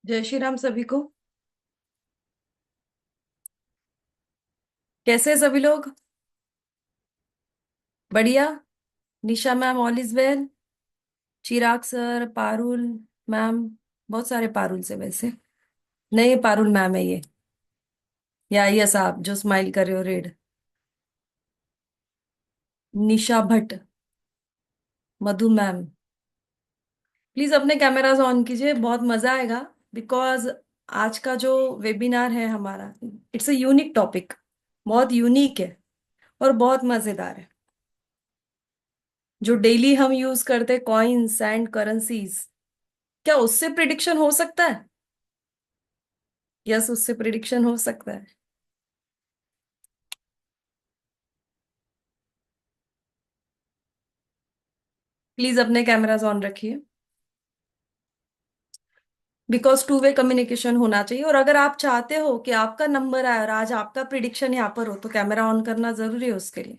जय श्री राम सभी को। कैसे हैं सभी लोग? बढ़िया। Nisha ma'am all is well. Chirag sir, Parul ma'am. बहुत सारे पारुल से वैसे। नहीं, पारुल मैम है ये। या यस, आप जो स्माइल कर रहे हो red. Nisha Bhatt. Madhu ma'am. Please अपने कैमरास ऑन कीजिए, बहुत मजा आएगा। बिकॉज आज का जो वेबिनार है हमारा, इट्स अ यूनिक टॉपिक। बहुत यूनिक है और बहुत मजेदार है। जो डेली हम यूज करते कॉइन्स एंड करेंसीज, क्या उससे प्रिडिक्शन हो सकता है? यस, उससे प्रिडिक्शन हो सकता है। प्लीज अपने कैमरास ऑन रखिए। बिकॉज टू वे कम्युनिकेशन होना चाहिए, और अगर आप चाहते हो कि आपका नंबर आए और आज आपका प्रिडिक्शन यहाँ पर हो, तो कैमरा ऑन करना जरूरी है उसके लिए।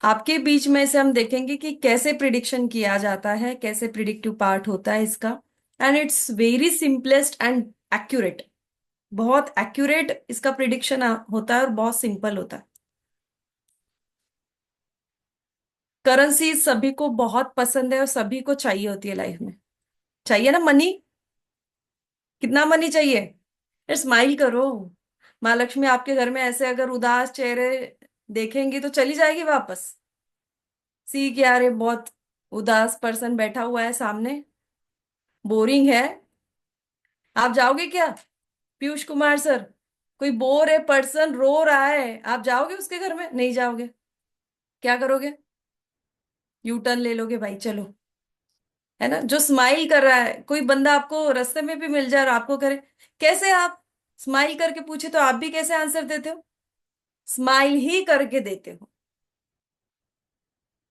आपके बीच में से हम देखेंगे कि कैसे प्रिडिक्शन किया जाता है, कैसे प्रिडिक्टिव पार्ट होता है इसका। And it's very simplest and accurate. बहुत एक्यूरेट इसका प्रिडिक्शन होता है और बहुत सिंपल होता है। करेंसी सभी को बहुत पसंद है और सभी को चाहिए होती है लाइफ में। चाहिए ना मनी? कितना मनी चाहिए? यार स्माइल करो। माँ लक्ष्मी आपके घर में ऐसे अगर उदास चेहरे देखेंगी तो चली जाएगी वापस। सी कि यार ये बहुत उदास पर्सन बैठा हुआ है सामने, बोरिंग है। आप जाओगे क्या? पीयूष कुमार सर, कोई बोर है पर्सन, रो रहा है, आप जाओगे उसके घर में? नहीं जाओगे। क्या करोगे? यू टर्न ले लोगे भाई, चलो। है ना? जो स्माइल कर रहा है, कोई बंदा आपको रास्ते में भी मिल जाए और आपको करे कैसे, आप स्माइल करके पूछे तो आप भी कैसे आंसर देते हो? स्माइल ही करके देते हो।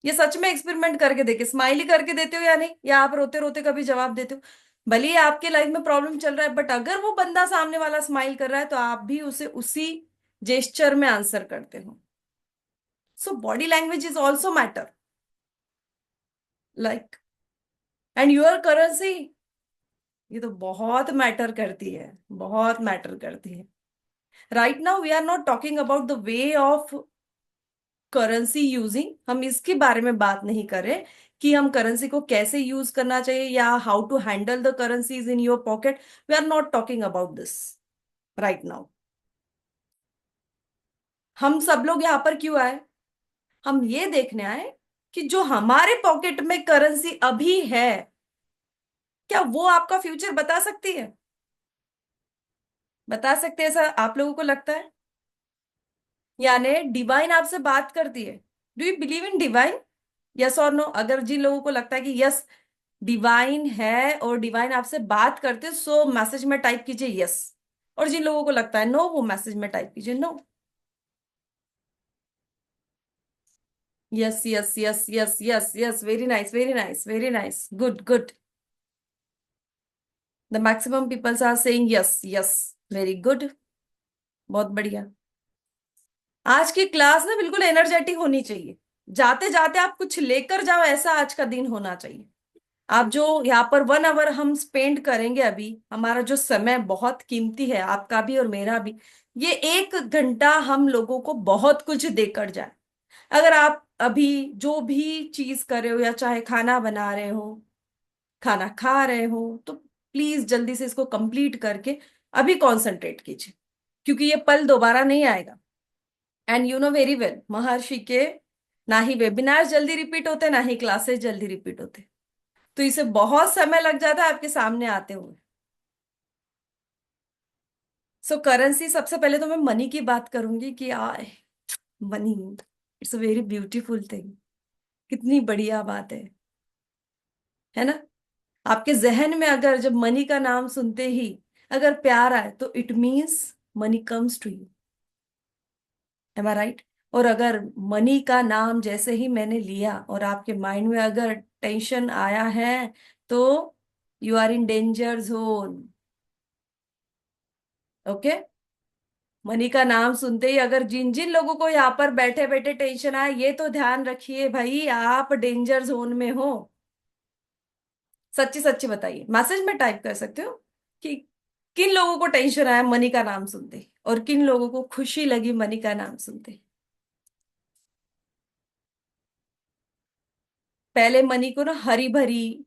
ये सच में एक्सपेरिमेंट करके देखे, स्माइल ही करके देते हो या नहीं, या आप रोते रोते कभी जवाब देते हो? भले ही आपके लाइफ में प्रॉब्लम चल रहा है, बट अगर वो बंदा सामने वाला स्माइल कर रहा है तो आप भी उसे उसी जेस्चर में आंसर करते हो। So body language is also matter, like, and your currency. ये तो बहुत मैटर करती है, बहुत मैटर करती है। Right now we are not talking about the way of currency using. हम इसके बारे में बात नहीं कर रहे कि हम करेंसी को कैसे यूज करना चाहिए या how to handle the currencies in your pocket. We are not talking about this right now. हम सब लोग यहाँ पर क्यों आए? हम ये देखने आए कि जो हमारे पॉकेट में करेंसी अभी है, क्या वो आपका फ्यूचर बता सकती है? बता सकते हैं ऐसा आप लोगों को लगता है? यानी डिवाइन आपसे बात करती है। Do you believe in divine? Yes और नो? अगर जिन लोगों को लगता है कि यस डिवाइन है और डिवाइन आपसे बात करते, सो मैसेज में टाइप कीजिए यस। और जिन लोगों को लगता है नो, वो मैसेज में टाइप कीजिए no. Yes yes yes yes yes yes, very nice very nice very nice, good good. The maximum peoples are saying yes yes. Very good. बहुत बढ़िया। आज की क्लास ना बिल्कुल एनर्जेटिक होनी चाहिए। जाते जाते आप कुछ लेकर जाओ, ऐसा आज का दिन होना चाहिए। आप जो यहाँ पर 1 आवर हम स्पेंड करेंगे अभी, हमारा जो समय बहुत कीमती है, आपका भी और मेरा भी। ये 1 घंटा हम लोगों को बहुत कुछ देकर जाए। अगर आप अभी जो भी चीज कर रहे हो, या चाहे खाना बना रहे हो, खाना खा रहे हो, तो प्लीज जल्दी से इसको कंप्लीट करके अभी कंसंट्रेट कीजिए, क्योंकि ये पल दोबारा नहीं आएगा। And you know very well, महर्षि के ना ही वेबिनार जल्दी रिपीट होते, ना ही क्लासेस जल्दी रिपीट होते। तो इसे बहुत समय लग जाता है आपके सामने आते हुए। सो करेंसी, सबसे पहले तो मैं मनी की बात करूंगी कि आए money, it's a very beautiful thing. कितनी बढ़िया बात है ना? आपके जहन में अगर जब मनी का नाम सुनते ही अगर प्यार आए, तो it means money comes to you. Am I right? और अगर मनी का नाम जैसे ही मैंने लिया और आपके माइंड में अगर टेंशन आया है, तो you are in danger zone. Okay? Money का नाम सुनते ही अगर जिन जिन लोगों को यहाँ पर बैठे बैठे टेंशन आए, ये तो ध्यान रखिए भाई, आप डेंजर जोन में हो। सच्ची सच्ची बताइए, मैसेज में टाइप कर सकते हो कि किन लोगों को टेंशन आया मनी का नाम सुनते ही, और किन लोगों को खुशी लगी मनी का नाम सुनते ही। पहले मनी को ना हरी भरी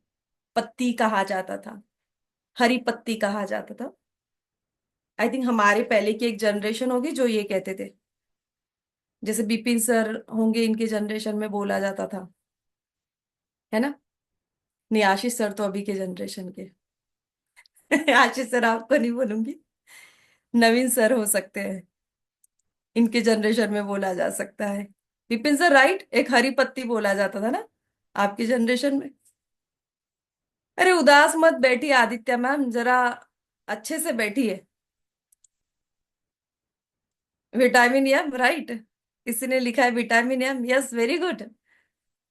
पत्ती कहा जाता था, हरी पत्ती कहा जाता था। आई थिंक हमारे पहले की एक जनरेशन होगी जो ये कहते थे, जैसे बिपिन सर होंगे, इनके जनरेशन में बोला जाता था, है ना। नहीं, आशीष सर तो अभी के जनरेशन के। आशीष सर आपको नहीं बोलूंगी, नवीन सर हो सकते हैं, इनके जनरेशन में बोला जा सकता है। विपिन सर राइट, एक हरी पत्ती बोला जाता था ना आपके जनरेशन में। अरे उदास मत बैठिए आदित्य मैम, जरा अच्छे से बैठिए। विटामिन एम राइट, किसी ने लिखा है vitamin M, yes very good,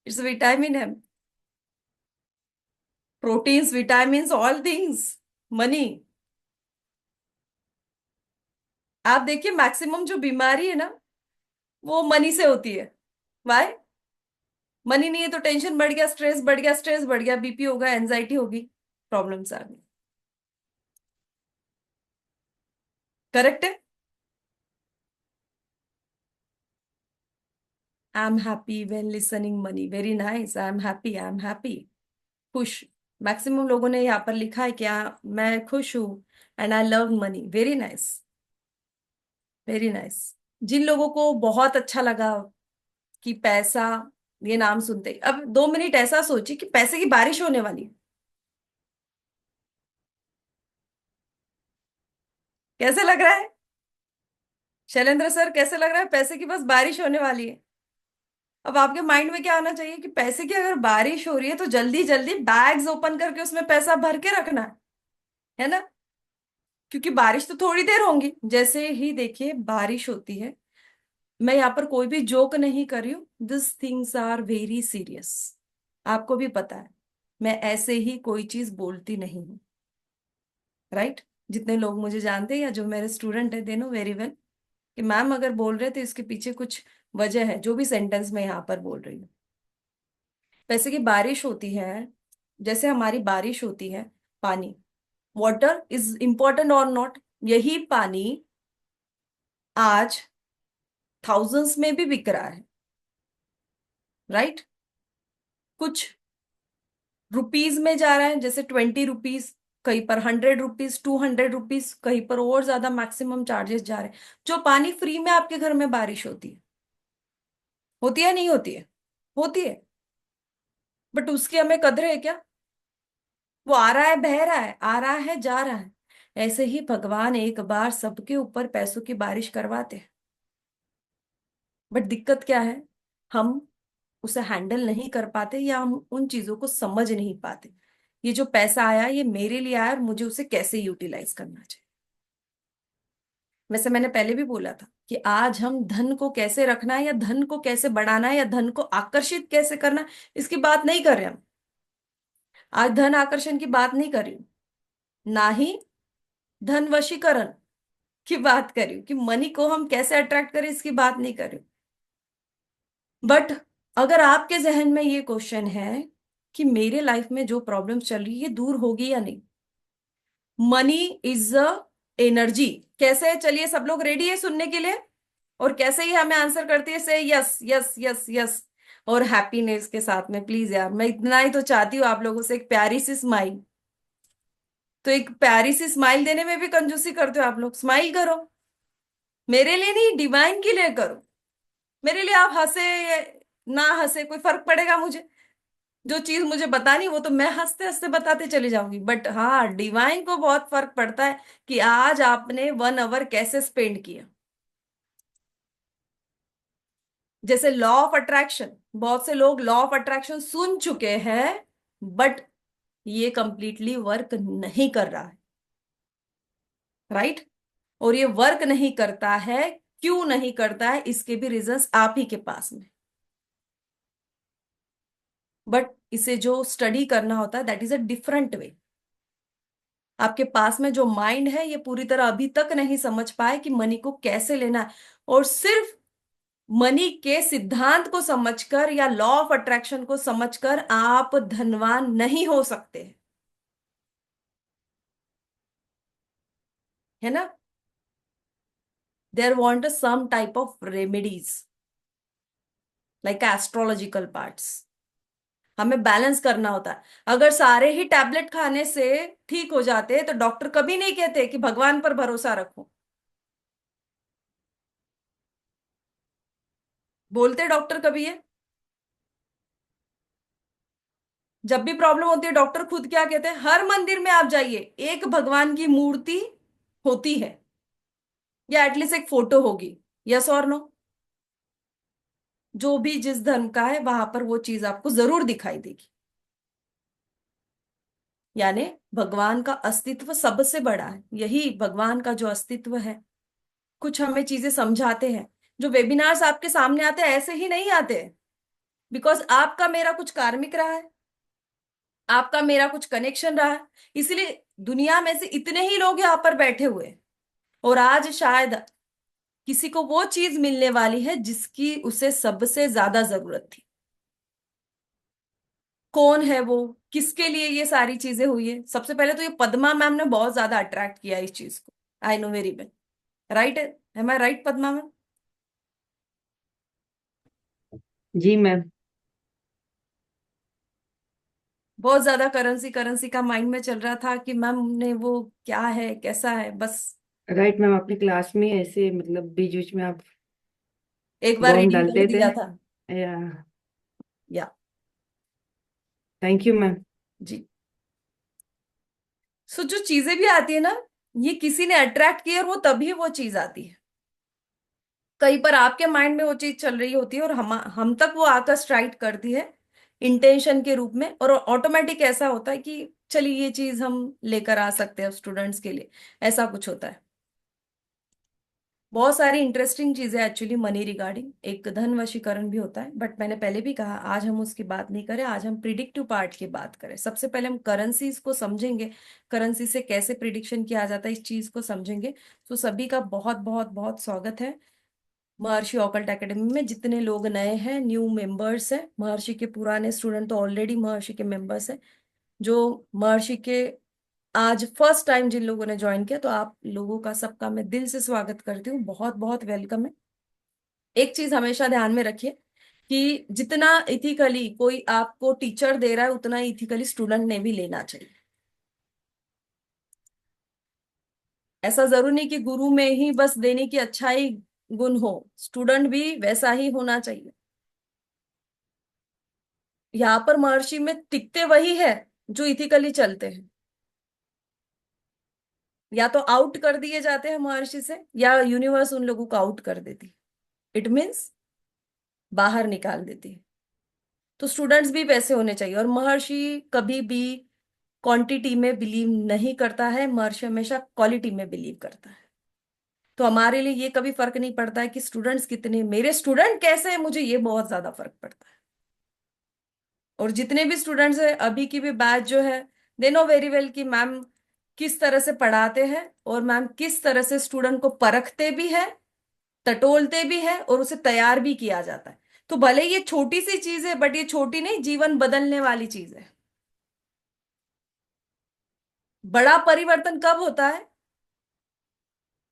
it's vitamin M. Proteins, vitamins, all things, money. आप देखिए मैक्सिमम जो बीमारी है ना, वो मनी से होती है। वाई? मनी नहीं है तो टेंशन बढ़ गया, स्ट्रेस बढ़ गया, स्ट्रेस बढ़ गया, बीपी होगा, एंजाइटी होगी, प्रॉब्लम्स आ गई। करेक्ट है। I am happy when listening money, very nice, I am happy, I am happy, खुश। मैक्सिमम लोगों ने यहाँ पर लिखा है क्या, मैं खुश हूँ and I love money, very nice, very nice. जिन लोगों को बहुत अच्छा लगा कि पैसा, ये नाम सुनते ही अब 2 मिनट ऐसा सोचिए कि पैसे की बारिश होने वाली है। कैसे लग रहा है शैलेंद्र सर, कैसे लग रहा है पैसे की बस बारिश होने वाली है? अब आपके माइंड में क्या आना चाहिए कि पैसे की अगर बारिश हो रही है तो जल्दी जल्दी बैग्स ओपन करके उसमें पैसा भर के रखना है ना। क्योंकि बारिश तो थोड़ी देर होंगी, जैसे ही देखिए बारिश होती है। मैं यहाँ पर कोई भी जोक नहीं कर रही हूँ, this things are very serious, आपको भी पता है। मैं ऐसे ही कोई चीज बोलती नहीं हूँ, राइट। जितने लोग मुझे जानते हैं या जो मेरे स्टूडेंट है, दे नो वेरी वेल कि मैम अगर बोल रहे थे इसके पीछे कुछ वजह है, जो भी सेंटेंस मैं यहाँ पर बोल रही हूँ। पैसे की बारिश होती है, जैसे हमारी बारिश होती है, पानी, वाटर इज इंपॉर्टेंट और नॉट, यही पानी आज थाउजेंड्स में भी बिक रहा है, राइट। कुछ रुपीज में जा रहा है, जैसे 20 रुपीज, कहीं पर 100 रुपीज, 200 रुपीज, कहीं पर और ज्यादा मैक्सिमम चार्जेस जा रहे हैं। जो पानी फ्री में आपके घर में बारिश होती है नहीं होती है? होती है। बट उसकी हमें कदर है क्या? वो आ रहा है, बह रहा है, आ रहा है, जा रहा है। ऐसे ही भगवान एक बार सबके ऊपर पैसों की बारिश करवाते हैं। बट दिक्कत क्या है, हम उसे हैंडल नहीं कर पाते या हम उन चीजों को समझ नहीं पाते। ये जो पैसा आया ये मेरे लिए आया और मुझे उसे कैसे यूटिलाइज करना चाहिए। वैसे मैंने पहले भी बोला था कि आज हम धन को कैसे रखना है या धन को कैसे बढ़ाना है या धन को आकर्षित कैसे करना है, इसकी बात नहीं कर रहे हम। आज धन आकर्षण की बात नहीं कर रही हूं, ना ही धन वशीकरण की बात कर रही हूँ कि मनी को हम कैसे अट्रैक्ट करें, इसकी बात नहीं कर रही हूँ। बट अगर आपके जहन में ये क्वेश्चन है कि मेरे लाइफ में जो प्रॉब्लम चल रही है ये दूर होगी या नहीं, मनी इज अ एनर्जी, कैसे है? चलिए सब लोग रेडी है सुनने के लिए, और कैसे ही हमें आंसर करती है, से यस यस यस यस, और हैप्पीनेस के साथ में। प्लीज यार, मैं इतना ही तो चाहती हूँ आप लोगों से, एक प्यारी सी स्माइल। तो एक प्यारी सी स्माइल देने में भी कंजूसी करते हो आप लोग, स्माइल करो। मेरे लिए नहीं, डिवाइन के लिए करो। मेरे लिए आप हंसे ना हंसे कोई फर्क पड़ेगा मुझे? जो चीज मुझे बतानी वो तो मैं हंसते हंसते बताते चली जाऊंगी, बट हाँ डिवाइन को बहुत फर्क पड़ता है कि आज आपने 1 आवर कैसे स्पेंड किया। जैसे लॉ ऑफ अट्रैक्शन, बहुत से लोग लॉ ऑफ अट्रैक्शन सुन चुके हैं, बट ये कंप्लीटली वर्क नहीं कर रहा है, राइट। और ये वर्क नहीं करता है, क्यों नहीं करता है, इसके भी रीजंस आप ही के पास में। बट इसे जो स्टडी करना होता है that is a different way. आपके पास में जो माइंड है ये पूरी तरह अभी तक नहीं समझ पाए कि मनी को कैसे लेना है। और सिर्फ मनी के सिद्धांत को समझकर या लॉ ऑफ अट्रैक्शन को समझकर आप धनवान नहीं हो सकते। है ना? There want some type of remedies like astrological parts. हमें बैलेंस करना होता है। अगर सारे ही टैबलेट खाने से ठीक हो जाते तो डॉक्टर कभी नहीं कहते कि भगवान पर भरोसा रखो। बोलते डॉक्टर कभी है? जब भी प्रॉब्लम होती है डॉक्टर खुद क्या कहते हैं? हर मंदिर में आप जाइए, एक भगवान की मूर्ति होती है, या एटलीस्ट एक फोटो होगी। यस और नो? जो भी जिस धर्म का है वहां पर वो चीज आपको जरूर दिखाई देगी। यानी भगवान का अस्तित्व सबसे बड़ा है, यही भगवान का जो अस्तित्व है। कुछ हमें चीजें समझाते हैं। जो वेबिनार्स आपके सामने आते हैं ऐसे ही नहीं आते, बिकॉज आपका मेरा कुछ कार्मिक रहा है, आपका मेरा कुछ कनेक्शन रहा है। इसलिए दुनिया में से इतने ही लोग यहाँ पर बैठे हुए हैं, और आज शायद किसी को वो चीज मिलने वाली है जिसकी उसे सबसे ज्यादा जरूरत थी। कौन है वो? किसके लिए ये सारी चीजें हुई है? सबसे पहले तो ये पद्मा मैम ने बहुत ज्यादा अट्रैक्ट किया इस चीज को। I know very well. Right? Am I right Padma ma'am? जी मैम। बहुत ज्यादा करेंसी करेंसी का माइंड में चल रहा था कि मैम ने वो क्या है कैसा है बस। राइट मैम, अपनी क्लास में ऐसे मतलब बीच बीच में आप एक बार बॉम्ब रीडिंग कर डालते थे। दिया था। या या थैंक यू मैम। जी। सो जो चीजें भी आती है ना, ये किसी ने अट्रैक्ट किया और वो तभी वो चीज आती है। कहीं पर आपके माइंड में वो चीज चल रही होती है और हम तक वो आकर स्ट्राइक करती है इंटेंशन के रूप में, और ऑटोमेटिक ऐसा होता है कि चलिए ये चीज हम लेकर आ सकते हैं स्टूडेंट्स के लिए। ऐसा कुछ होता है। बहुत सारी इंटरेस्टिंग चीजें एक्चुअली मनी रिगार्डिंग, एक धन वशीकरण भी होता है, बट मैंने पहले भी कहा आज हम उसकी बात नहीं करें, आज हम प्रिडिक्टिव पार्ट की बात करें। सबसे पहले हम करेंसीज को समझेंगे, करेंसी से कैसे प्रिडिक्शन किया जाता है इस चीज को समझेंगे। तो सभी का बहुत बहुत बहुत स्वागत है महर्षि ऑकल्ट एकेडमी में। जितने लोग नए हैं, न्यू मेंबर्स हैं, महर्षि के पुराने स्टूडेंट तो ऑलरेडी महर्षि के मेंबर्स हैं, जो महर्षि के आज फर्स्ट टाइम जिन लोगों ने ज्वाइन किया, तो आप लोगों का सबका मैं दिल से स्वागत करती हूँ, बहुत बहुत वेलकम है। एक चीज हमेशा ध्यान में रखिए कि जितना इथिकली कोई आपको टीचर दे रहा है उतना इथिकली स्टूडेंट ने भी लेना चाहिए। ऐसा जरूर नहीं कि गुरु में ही बस देने की अच्छाई गुण हो, स्टूडेंट भी वैसा ही होना चाहिए। यहाँ पर महर्षि में टिकते वही है जो इथिकली चलते हैं। या तो आउट कर दिए जाते हैं महर्षि से, या यूनिवर्स उन लोगों को आउट कर देती, इट मीन्स बाहर निकाल देती है। तो स्टूडेंट्स भी वैसे होने चाहिए। और महर्षि कभी भी क्वांटिटी में बिलीव नहीं करता है, महर्षि हमेशा क्वालिटी में बिलीव करता है। तो हमारे लिए ये कभी फर्क नहीं पड़ता है कि स्टूडेंट्स कितने, मेरे स्टूडेंट कैसे हैं, मुझे ये बहुत ज्यादा फर्क पड़ता है। और जितने भी स्टूडेंट्स हैं अभी की भी बैच जो है, दे नो वेरी वेल कि मैम किस तरह से पढ़ाते हैं, और मैम किस तरह से स्टूडेंट को परखते भी है, टटोलते भी है, और उसे तैयार भी किया जाता है। तो भले ये छोटी सी चीज है, बट ये छोटी नहीं, जीवन बदलने वाली चीज है। बड़ा परिवर्तन कब होता है?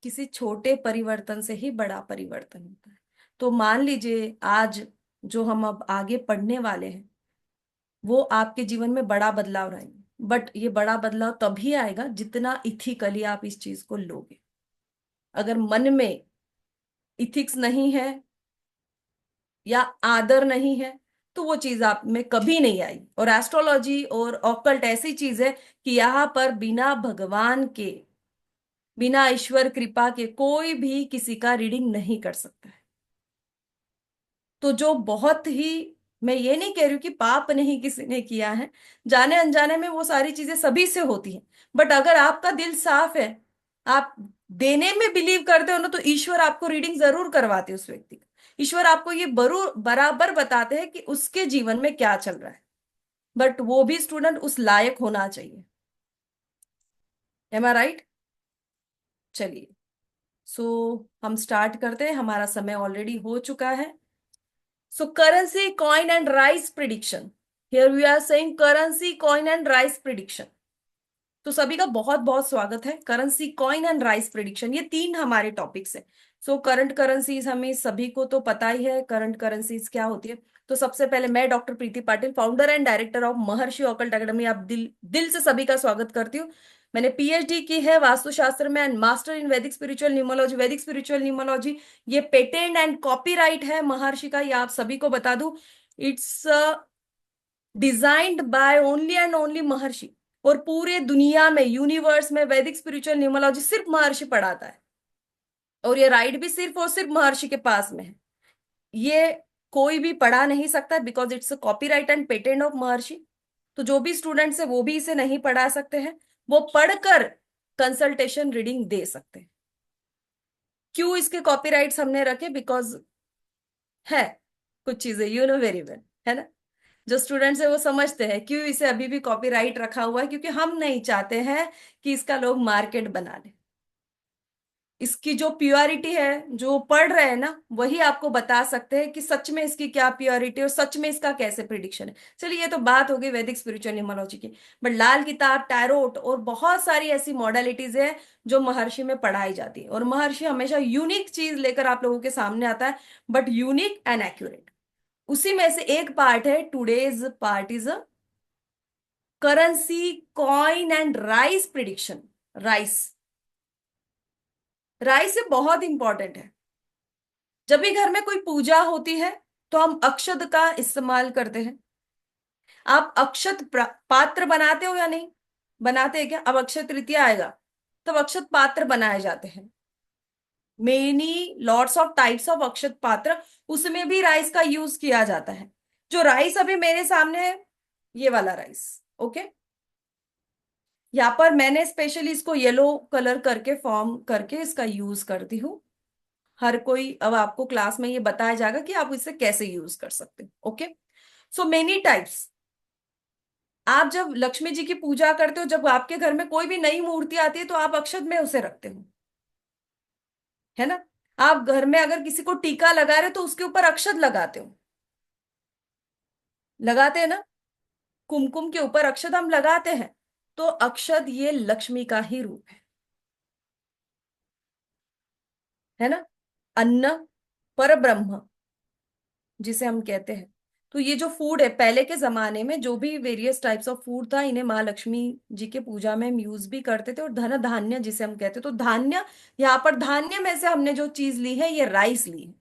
किसी छोटे परिवर्तन से ही बड़ा परिवर्तन होता है। तो मान लीजिए आज जो हम अब आगे पढ़ने वाले हैं वो आपके जीवन में बड़ा बदलाव लाएंगे, बट ये बड़ा बदलाव तभी आएगा जितना इथिकली आप इस चीज को लोगे। अगर मन में इथिक्स नहीं है या आदर नहीं है तो वो चीज आप में कभी नहीं आई। और एस्ट्रोलॉजी और ऑकल्ट ऐसी चीज है कि यहाँ पर बिना भगवान के, बिना ईश्वर कृपा के कोई भी किसी का रीडिंग नहीं कर सकता है। तो जो बहुत ही, मैं ये नहीं कह रही हूँ कि पाप नहीं किसी ने किया है, जाने अनजाने में वो सारी चीजें सभी से होती हैं, बट अगर आपका दिल साफ है, आप देने में बिलीव करते हो ना, तो ईश्वर आपको रीडिंग जरूर करवाते हैं उस व्यक्ति का। ईश्वर आपको ये बराबर बताते हैं कि उसके जीवन में क्या चल रहा है, बट वो भी स्टूडेंट उस लायक होना चाहिए। M I right? चलिए, सो हम स्टार्ट करते हैं, हमारा समय ऑलरेडी हो चुका है। So currency, coin and rice prediction. Here we are saying currency, coin and rice prediction. तो सभी का बहुत बहुत स्वागत है। Currency, coin and rice prediction, ये तीन हमारे टॉपिक्स हैं। सो करंट करेंसीज हमें सभी को तो पता ही है करंट करेंसीज क्या होती है। तो सबसे पहले मैं doctor Preeti Patil, founder and director of Maharshi occult academy, आप दिल दिल से सभी का स्वागत करती हूँ। मैंने पीएचडी की है वास्तुशास्त्र में एंड मास्टर इन वैदिक स्पिरिचुअल न्यूमरोलॉजी। वैदिक स्पिरिचुअल न्यूमरोलॉजी ये पेटेंट एंड कॉपीराइट है महर्षि का, ये आप सभी को बता दूं। It's designed by only and only महर्षि। और पूरे दुनिया में, यूनिवर्स में वैदिक स्पिरिचुअल न्यूमरोलॉजी सिर्फ महर्षि पढ़ाता है। और ये राइट भी सिर्फ और सिर्फ महर्षि के पास में है। ये कोई भी पढ़ा नहीं सकता because it's copyright and patent of महर्षि। तो जो भी स्टूडेंट्स है वो भी इसे नहीं पढ़ा सकते हैं। वो पढ़कर कंसल्टेशन रीडिंग दे सकते हैं। क्यों इसके कॉपीराइट्स हमने रखे? बिकॉज है कुछ चीजें, यू नो वेरी वेल, है ना। जो स्टूडेंट्स है वो समझते हैं क्यों इसे अभी भी कॉपीराइट रखा हुआ है, क्योंकि हम नहीं चाहते हैं कि इसका लोग मार्केट बना ले। इसकी जो प्योरिटी है, जो पढ़ रहे हैं ना, वही आपको बता सकते हैं कि सच में इसकी क्या प्योरिटी और सच में इसका कैसे प्रिडिक्शन है। चलिए, ये तो बात हो गई वैदिक स्पिरिचुअल न्यूमरोलॉजी की। बट लाल किताब, टैरोट और बहुत सारी ऐसी मॉडलिटीज है जो महर्षि में पढ़ाई जाती है। और महर्षि हमेशा यूनिक चीज लेकर आप लोगों के सामने आता है, बट यूनिक एंड एक्यूरेट। उसी में से एक पार्ट है, today's part is currency, coin and rice prediction. Rice, rice ये बहुत इंपॉर्टेंट है। जब भी घर में कोई पूजा होती है तो हम अक्षत का इस्तेमाल करते हैं। आप अक्षत पात्र बनाते हो या नहीं? बनाते हैं क्या? अब अक्षय तृतीया आएगा तब अक्षत पात्र बनाए जाते हैं। Many lots of types of अक्षत पात्र, उसमें भी राइस का यूज किया जाता है। जो राइस अभी मेरे सामने है, ये वाला राइस, ओके। यहाँ पर मैंने स्पेशली इसको येलो कलर करके, फॉर्म करके इसका यूज करती हूँ। हर कोई, अब आपको क्लास में ये बताया जाएगा कि आप इसे कैसे यूज कर सकते हो, ओके। So many types. आप जब लक्ष्मी जी की पूजा करते हो, जब आपके घर में कोई भी नई मूर्ति आती है तो आप अक्षत में उसे रखते हो, है ना। आप घर में अगर किसी को टीका लगा रहे हो तो उसके ऊपर अक्षत लगाते हो, लगाते हैं ना। कुमकुम के ऊपर अक्षत हम लगाते हैं। तो अक्षत ये लक्ष्मी का ही रूप है ना। अन्न, पर ब्रह्म जिसे हम कहते हैं। तो ये जो फूड है, पहले के जमाने में जो भी वेरियस टाइप्स ऑफ फूड था, इन्हें माँ लक्ष्मी जी के पूजा में हम यूज भी करते थे। और धन धान्य जिसे हम कहते हैं, तो धान्य, यहाँ पर धान्य में से हमने जो चीज ली है, ये राइस ली है।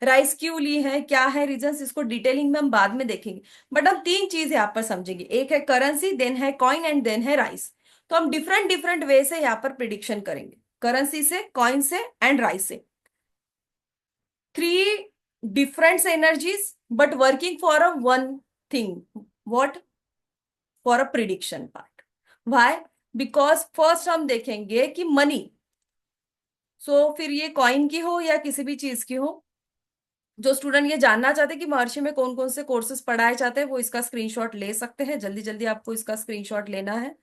राइस क्यों ली है, क्या है रीजंस, इसको डिटेलिंग में हम बाद में देखेंगे। बट हम तीन चीज यहाँ पर समझेंगे, एक है करेंसी, देन है कॉइन एंड देन है राइस। तो हम डिफरेंट डिफरेंट वे से यहाँ पर प्रिडिक्शन करेंगे, करेंसी से, कॉइन से एंड राइस से। Three different energies but working for a one thing. What? For a prediction part. Why? Because first हम देखेंगे कि मनी, फिर ये कॉइन की हो या किसी भी चीज की हो, जो स्टूडेंट ये जानना चाहते हैं कि महर्षि में कौन कौन से कोर्सेज पढ़ाए जाते हैं, वो इसका स्क्रीनशॉट ले सकते हैं। जल्दी जल्दी आपको इसका स्क्रीनशॉट लेना है।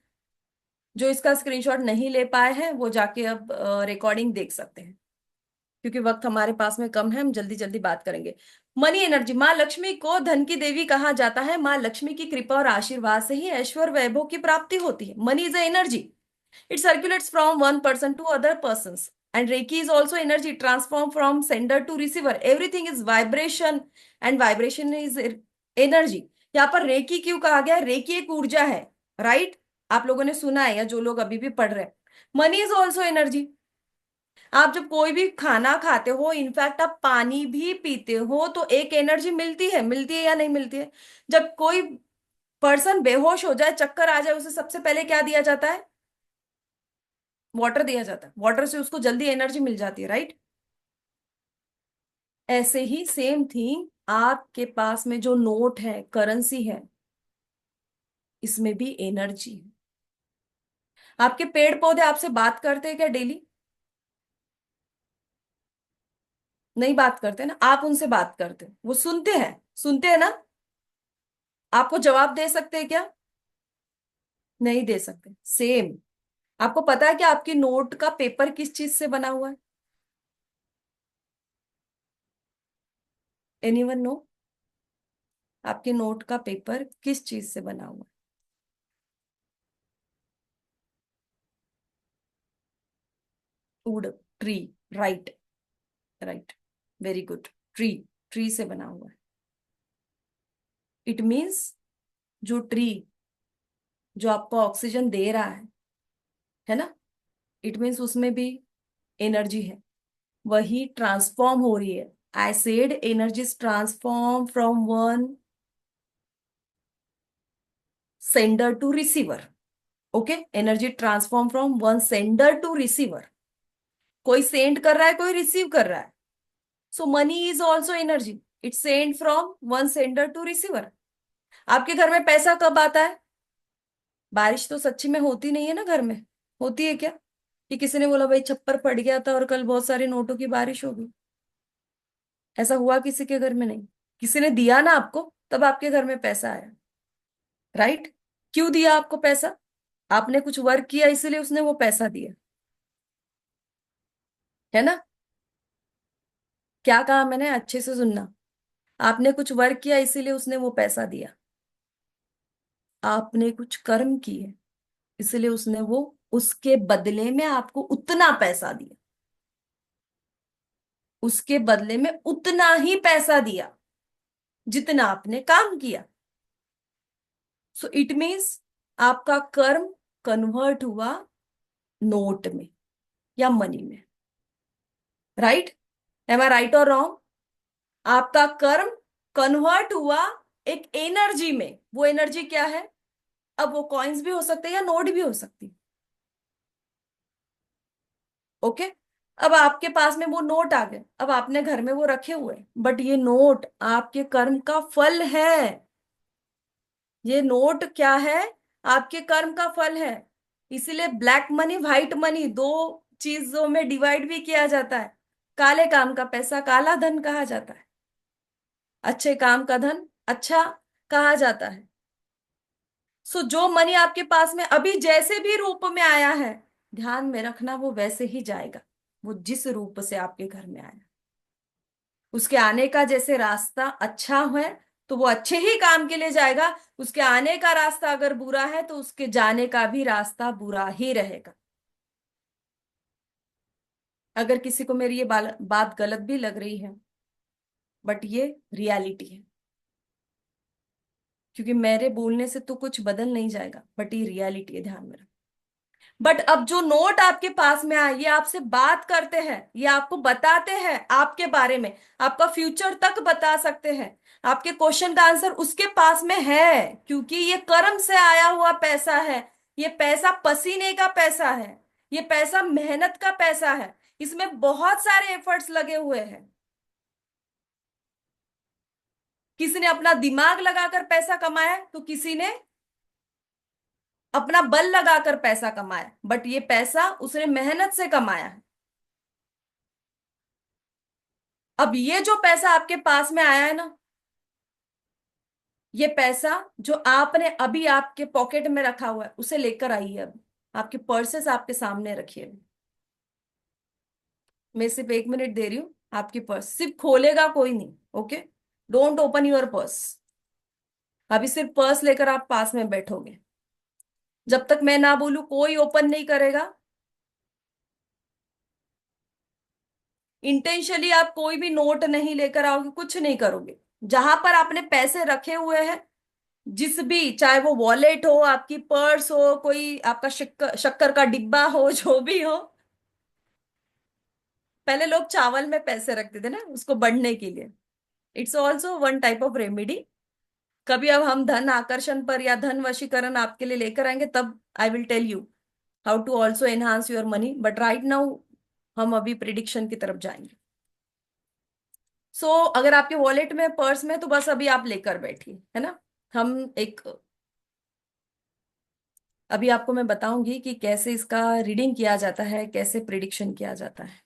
जो इसका स्क्रीनशॉट नहीं ले पाए हैं वो जाके अब रिकॉर्डिंग देख सकते हैं। क्योंकि वक्त हमारे पास में कम है, हम जल्दी जल्दी बात करेंगे। मनी एनर्जी, माँ लक्ष्मी को धन की देवी कहा जाता है। माँ लक्ष्मी की कृपा और आशीर्वाद से ही ऐश्वर्य वैभव की प्राप्ति होती है। Money is energy, it circulates from one person to other person. And reiki is also energy, transform from sender to receiver. Everything is vibration and vibration is energy. यहाँ पर रेकी क्यों कहा गया है? रेकी एक ऊर्जा है, राइट। आप लोगों ने सुना है, या जो लोग अभी भी पढ़ रहे हैं, मनी इज ऑल्सो एनर्जी। आप जब कोई भी खाना खाते हो, इनफैक्ट आप पानी भी पीते हो, तो एक एनर्जी मिलती है या नहीं मिलती है? जब कोई पर्सन बेहोश हो जाए, चक्कर आ जाए, उसे सबसे पहले क्या दिया जाता है? वाटर दिया जाता है। वाटर से उसको जल्दी एनर्जी मिल जाती है, राइट। ऐसे ही सेम थिंग, आपके पास में जो नोट है, करेंसी है, इसमें भी एनर्जी है। आपके पेड़ पौधे आपसे बात करते हैं क्या डेली? नहीं बात करते ना। आप उनसे बात करते हो, वो सुनते हैं ना। आपको जवाब दे सकते हैं क्या? नहीं दे सकते। सेम, आपको पता है कि आपकी नोट का पेपर किस चीज से बना हुआ है? Anyone know? आपके नोट का पेपर किस चीज से बना हुआ है? Wood, tree, right, right, very good. Tree, tree से बना हुआ है। इट मीन्स जो ट्री जो आपको ऑक्सीजन दे रहा है ना, इट मीन्स उसमें भी एनर्जी है, वही ट्रांसफॉर्म हो रही है। I said energy transform from one sender to receiver. Okay, energy transform from one sender to receiver. कोई सेंड कर रहा है, कोई रिसीव कर रहा है। So money is also energy, it send from one sender to receiver. आपके घर में पैसा कब आता है? बारिश तो सच्ची में होती नहीं है ना घर में, होती है क्या? कि किसी ने बोला भाई छप्पर फट गया था और कल बहुत सारे नोटों की बारिश होगी? ऐसा हुआ किसी के घर में? नहीं। किसी ने दिया ना आपको, तब आपके घर में पैसा आया, राइट? क्यों दिया आपको पैसा? आपने कुछ वर्क किया इसीलिए उसने वो पैसा दिया, है ना? क्या कहा मैंने, अच्छे से सुनना। आपने कुछ वर्क किया इसीलिए उसने वो पैसा दिया। आपने कुछ कर्म किए इसलिए उसने वो उसके बदले में आपको उतना पैसा दिया, उसके बदले में उतना ही पैसा दिया जितना आपने काम किया। सो इट मीन्स आपका कर्म कन्वर्ट हुआ नोट में या मनी में, राइट? एम आई राइट और रॉन्ग? आपका कर्म कन्वर्ट हुआ एक एनर्जी में। वो एनर्जी क्या है? अब वो कॉइन्स भी हो सकते हैं या नोट भी हो सकती है। ओके, अब आपके पास में वो नोट आ गए, अब आपने घर में वो रखे हुए हैं, बट ये नोट आपके कर्म का फल है। ये नोट क्या है? आपके कर्म का फल है। इसीलिए ब्लैक मनी व्हाइट मनी दो चीजों में डिवाइड भी किया जाता है। काले काम का पैसा काला धन कहा जाता है, अच्छे काम का धन अच्छा कहा जाता है। सो जो मनी आपके पास में अभी जैसे भी रूप में आया है, ध्यान में रखना वो वैसे ही जाएगा। वो जिस रूप से आपके घर में आया, उसके आने का जैसे रास्ता अच्छा है तो वो अच्छे ही काम के लिए जाएगा। उसके आने का रास्ता अगर बुरा है तो उसके जाने का भी रास्ता बुरा ही रहेगा। अगर किसी को मेरी ये बात गलत भी लग रही है, बट ये रियलिटी है, क्योंकि मेरे बोलने से तो कुछ बदल नहीं जाएगा, बट ये रियलिटी है, ध्यान में रखना। बट अब जो नोट आपके पास में आए, ये आपसे बात करते हैं, ये आपको बताते हैं आपके बारे में, आपका फ्यूचर तक बता सकते हैं। आपके क्वेश्चन का आंसर उसके पास में है, क्योंकि ये कर्म से आया हुआ पैसा है। ये पैसा पसीने का पैसा है, ये पैसा मेहनत का पैसा है, इसमें बहुत सारे एफर्ट्स लगे हुए हैं। किसी ने अपना दिमाग लगाकर पैसा कमाया है, तो किसी ने अपना बल लगाकर पैसा कमाया, बट ये पैसा उसने मेहनत से कमाया है। अब ये जो पैसा आपके पास में आया है ना, ये पैसा जो आपने अभी आपके पॉकेट में रखा हुआ है, उसे लेकर आइए। अभी आपके पर्सेस आपके सामने रखिए। मैं सिर्फ 1 मिनट दे रही हूँ। आपकी पर्स सिर्फ खोलेगा कोई नहीं, okay? Don't open your purse. अभी सिर्फ पर्स लेकर आप पास में बैठोगे, जब तक मैं ना बोलूं कोई ओपन नहीं करेगा। इंटेंशली आप कोई भी नोट नहीं लेकर आओगे, कुछ नहीं करोगे। जहां पर आपने पैसे रखे हुए हैं, जिस भी, चाहे वो वॉलेट हो, आपकी पर्स हो, कोई आपका शक्कर शक्कर का डिब्बा हो, जो भी हो। पहले लोग चावल में पैसे रखते थे ना उसको बढ़ने के लिए। It's also one type of remedy. कभी अब हम धन आकर्षण पर या धन वशीकरण आपके लिए लेकर आएंगे, तब I will tell you how to also enhance your money, but right now हम अभी प्रिडिक्शन की तरफ जाएंगे। अगर आपके वॉलेट में पर्स में, तो बस अभी आप लेकर बैठिए, है ना? हम एक अभी आपको मैं बताऊंगी कि कैसे इसका रीडिंग किया जाता है, कैसे प्रिडिक्शन किया जाता है।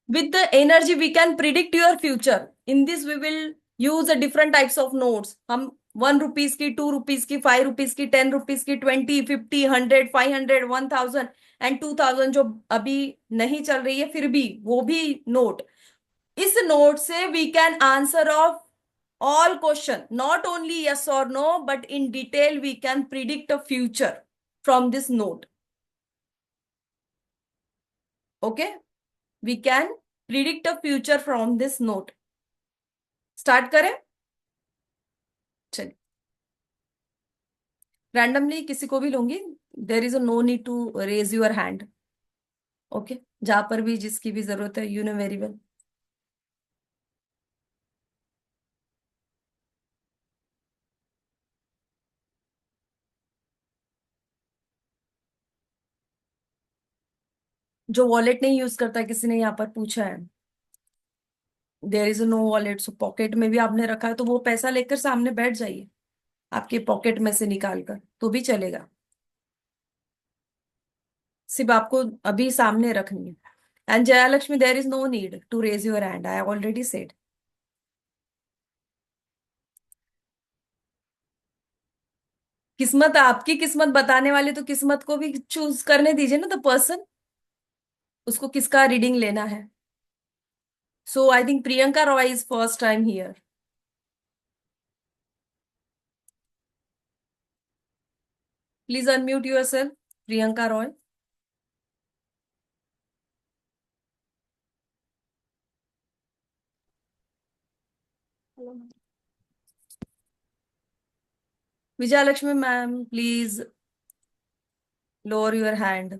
With the energy we can predict your future. In this we will use a different types of notes. हम 1 रुपीज की, 2 रुपीज की, 5 रुपीज की, 10 रुपीज की, 20, 50, 100, 500, 1000 एंड 2000 जो अभी नहीं चल रही है, फिर भी वो भी नोट। इस नोट से we can answer of all question, not only yes or no, but in detail we can predict a future from this note. Okay, we can predict a future from this note. Start करें? चलिए, randomly किसी को भी लूंगी. There is a no need to raise your hand. Okay, जहां पर भी जिसकी भी जरूरत है, यू नो वेरी वेल. जो वॉलेट नहीं यूज करता, किसी ने यहाँ पर पूछा है. There is no wallet, so pocket में भी आपने रखा है तो वो पैसा लेकर सामने बैठ जाइए, आपके पॉकेट में से निकाल कर तो भी चलेगा. सिर्फ आपको अभी सामने रखनी है. And Jayalakshmi, there is no need to raise your hand, I already said. किस्मत, आपकी किस्मत बताने वाले तो किस्मत को भी चूज करने दीजिए ना, द पर्सन, उसको किसका रीडिंग लेना है. So I think Priyanka Roy is first time here. Please unmute your self, Priyanka Roy. Hello. Vijayalakshmi ma'am, please lower your hand.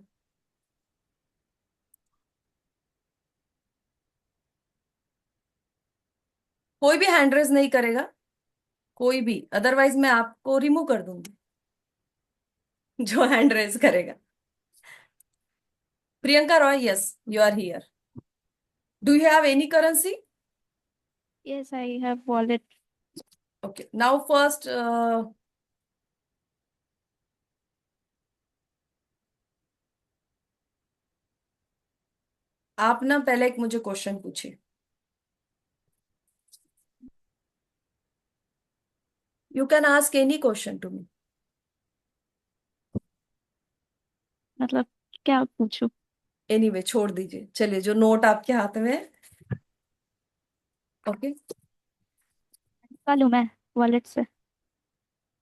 कोई भी हैंड रेज नहीं करेगा, कोई भी, अदरवाइज मैं आपको रिमूव कर दूंगी जो हैंड रेज करेगा. Priyanka Roy, yes, you are here. Do you have any currency? Yes, I have wallet. Okay, now first, आप ना पहले एक मुझे क्वेश्चन पूछिए. You can ask any question to me. मतलब क्या पूछूं? एनीवे, छोड़ दीजिए, चलिए, जो नोट आपके हाथ में है. ओके, निकालूं मैं वॉलेट से?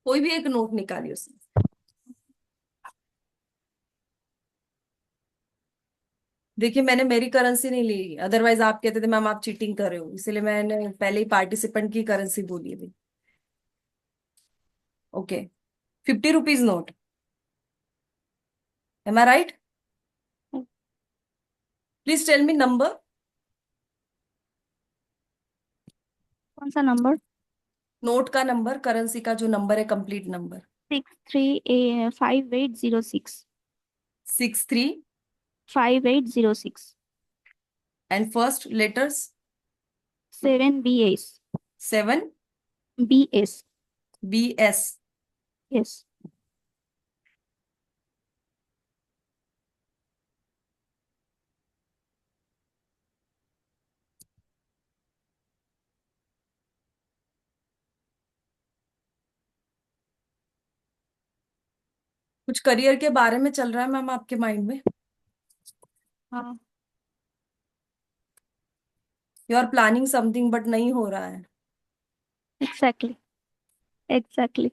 कोई भी एक नोट निकालिए उसमें. देखिए, मैंने मेरी करेंसी नहीं ली, अदरवाइज आप कहते थे मैम आप चीटिंग कर रहे हो, इसलिए मैंने पहले ही पार्टिसिपेंट की करेंसी बोली थी. Okay, 50 rupees note. Am I right? Please tell me number. कौन सा नंबर? नोट का नंबर, करेंसी का जो नंबर है, complete number. 635806। 63. 5806। And first letters? 7BS। 7. BS। BS. Yes. कुछ करियर के बारे में चल रहा है मैम आपके माइंड में? हाँ। You are planning something but नहीं हो रहा है. एग्जैक्टली। एग्जैक्टली।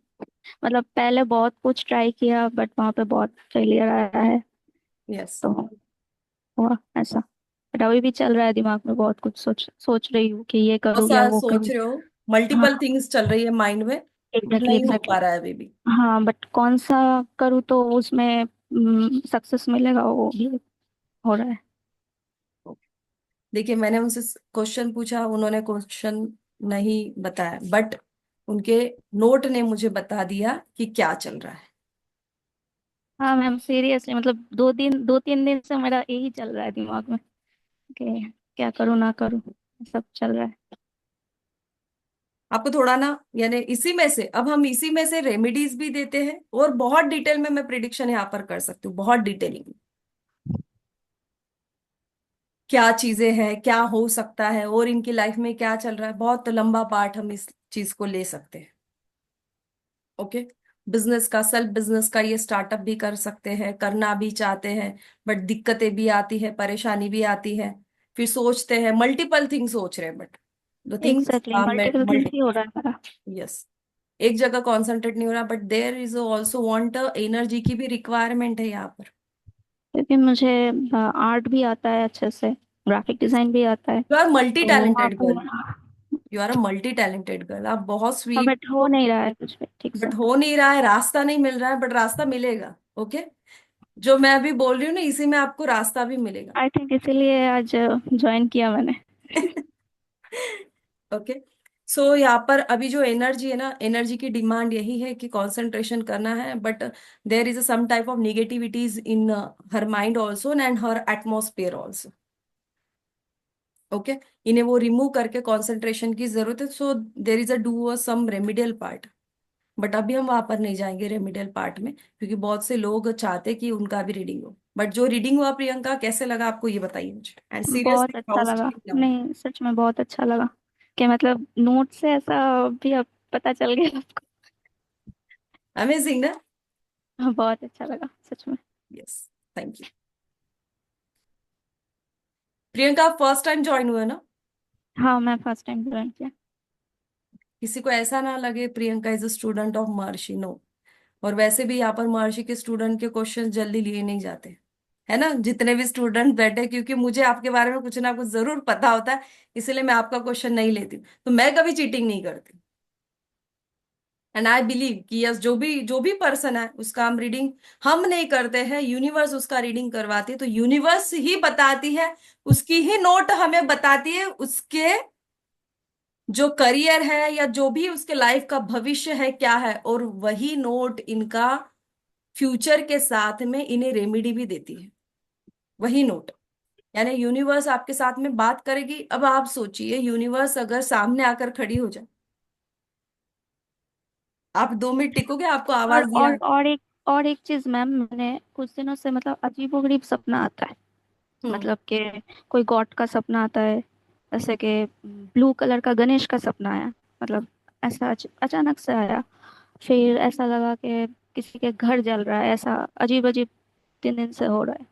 मतलब पहले बहुत कुछ ट्राई किया बट वहां पे बहुत फेलियर आया है। यस. तो हुआ ऐसा। बट अभी भी चल रहा है दिमाग में, बहुत कुछ सोच सोच रही हूँ कि ये बहुत करूँ या सारा वो सोच करूँ। रहे हो, हाँ। मल्टीपल थिंग्स चल रही है माइंड में, बट एग्जैक्टली नहीं हो एग्जैक्टली। पा रहा है अभी भी. हाँ बट कौन सा करूँ तो उसमें सक्सेस मिलेगा, वो भी हो रहा है। देखिए, मैंने उनसे क्वेश्चन पूछा, उन्होंने क्वेश्चन नहीं बताया, बट उनके नोट ने मुझे बता दिया कि क्या चल रहा है. हाँ मैम, सीरियसली मतलब 2-3 दिन से मेरा यही चल रहा है दिमाग में कि क्या करूँ ना करूँ, सब चल रहा है। आपको थोड़ा ना, यानी इसी में से, अब हम इसी में से रेमेडीज भी देते हैं, और बहुत डिटेल में मैं प्रिडिक्शन यहाँ पर कर सकती हूँ, बहुत डिटेलिंग, क्या चीजें हैं, क्या हो सकता है, और इनकी लाइफ में क्या चल रहा है. बहुत लंबा पार्ट हम इस चीज को ले सकते हैं. ओके, बिजनेस का, सेल्फ बिजनेस का ये स्टार्टअप भी कर सकते हैं, करना भी चाहते हैं, बट दिक्कतें भी आती है, परेशानी भी आती है, फिर सोचते हैं, मल्टीपल थिंग सोच रहे हैं, but the things exactly are multiple things multi. ही हो रहा है मेरा। यस, एक जगह कॉन्सेंट्रेट नहीं हो रहा, but there is also want energy की भी रिक्वायरमेंट है यहाँ पर। क्योंकि मुझे आर्ट भी आता है अच्छे से, ग्राफिक डिजाइन भी आता है, यू आर मल्टी तो वहाँ टैलेंटेड पे girl. You are a multi talented girl, आप बहुत स्वीट बट हो हो। नहीं रहा है कुछ भी ठीक से। बट हो नहीं रहा है, रास्ता नहीं मिल रहा है, बट रास्ता मिलेगा। ओके, जो मैं अभी बोल रही हूँ ना, इसी में आपको रास्ता भी मिलेगा। आई थिंक इसीलिए आज ज्वाइन किया मैंने। ओके, सो यहाँ पर अभी जो एनर्जी है ना, एनर्जी की डिमांड यही है कि कंसंट्रेशन करना है, but there is some type of negativities in her mind also and her atmosphere also. Okay, इन्हें वो रिमूव करके कंसंट्रेशन की जरूरत है, so there is a do some remedial part. But अभी हम वहां पर नहीं जाएंगे रेमिडियल पार्ट में, क्योंकि बहुत से लोग चाहते कि उनका भी रीडिंग हो। बट जो रीडिंग हुआ प्रियंका, कैसे लगा आपको ये बताइए मुझे, एंड बहुत सीरियसली अच्छा हाउ लगा, नाउ। नहीं सच में बहुत अच्छा लगा कि मतलब नोट से ऐसा भी अब पता चल गया आपको। अमेजिंग ना। बहुत अच्छा लगा सच में। Yes, thank you. प्रियंका, आप फर्स्ट टाइम ज्वाइन हुए ना? हाँ मैं फर्स्ट टाइम ज्वाइन किया। किसी को ऐसा ना लगे Priyanka is a student of Maharshi, no. और वैसे भी यहाँ पर महर्षि के स्टूडेंट के क्वेश्चन जल्दी लिए नहीं जाते, है ना, जितने भी स्टूडेंट बैठे, क्योंकि मुझे आपके बारे में कुछ ना कुछ जरूर पता होता है, इसलिए मैं आपका क्वेश्चन नहीं लेती हूँ। तो मैं कभी चीटिंग नहीं करती। एंड आई बिलीव कि यस, जो भी पर्सन है उसका हम रीडिंग हम नहीं करते हैं, यूनिवर्स उसका रीडिंग करवाती है, तो यूनिवर्स ही बताती है, उसकी ही नोट हमें बताती है, उसके जो करियर है या जो भी उसके लाइफ का भविष्य है क्या है, और वही नोट इनका फ्यूचर के साथ में इन्हें रेमेडी भी देती है, वही नोट। यानी यूनिवर्स आपके साथ में बात करेगी। अब आप सोचिए, यूनिवर्स अगर सामने आकर खड़ी हो जाए, आप 2 मिनट टिकोगे? आपको और आवाज दिया। और और एक और एक चीज मैम, मैंने कुछ दिनों से मतलब अजीबोगरीब सपना आता है। हम्म। मतलब कि कोई गॉड का सपना आता है, जैसे कि ब्लू कलर का गणेश का सपना आया। मतलब ऐसा अचानक से आया। फिर ऐसा लगा कि किसी के घर जल रहा है, ऐसा अजीब अजीब 3 दिन से हो रहा है।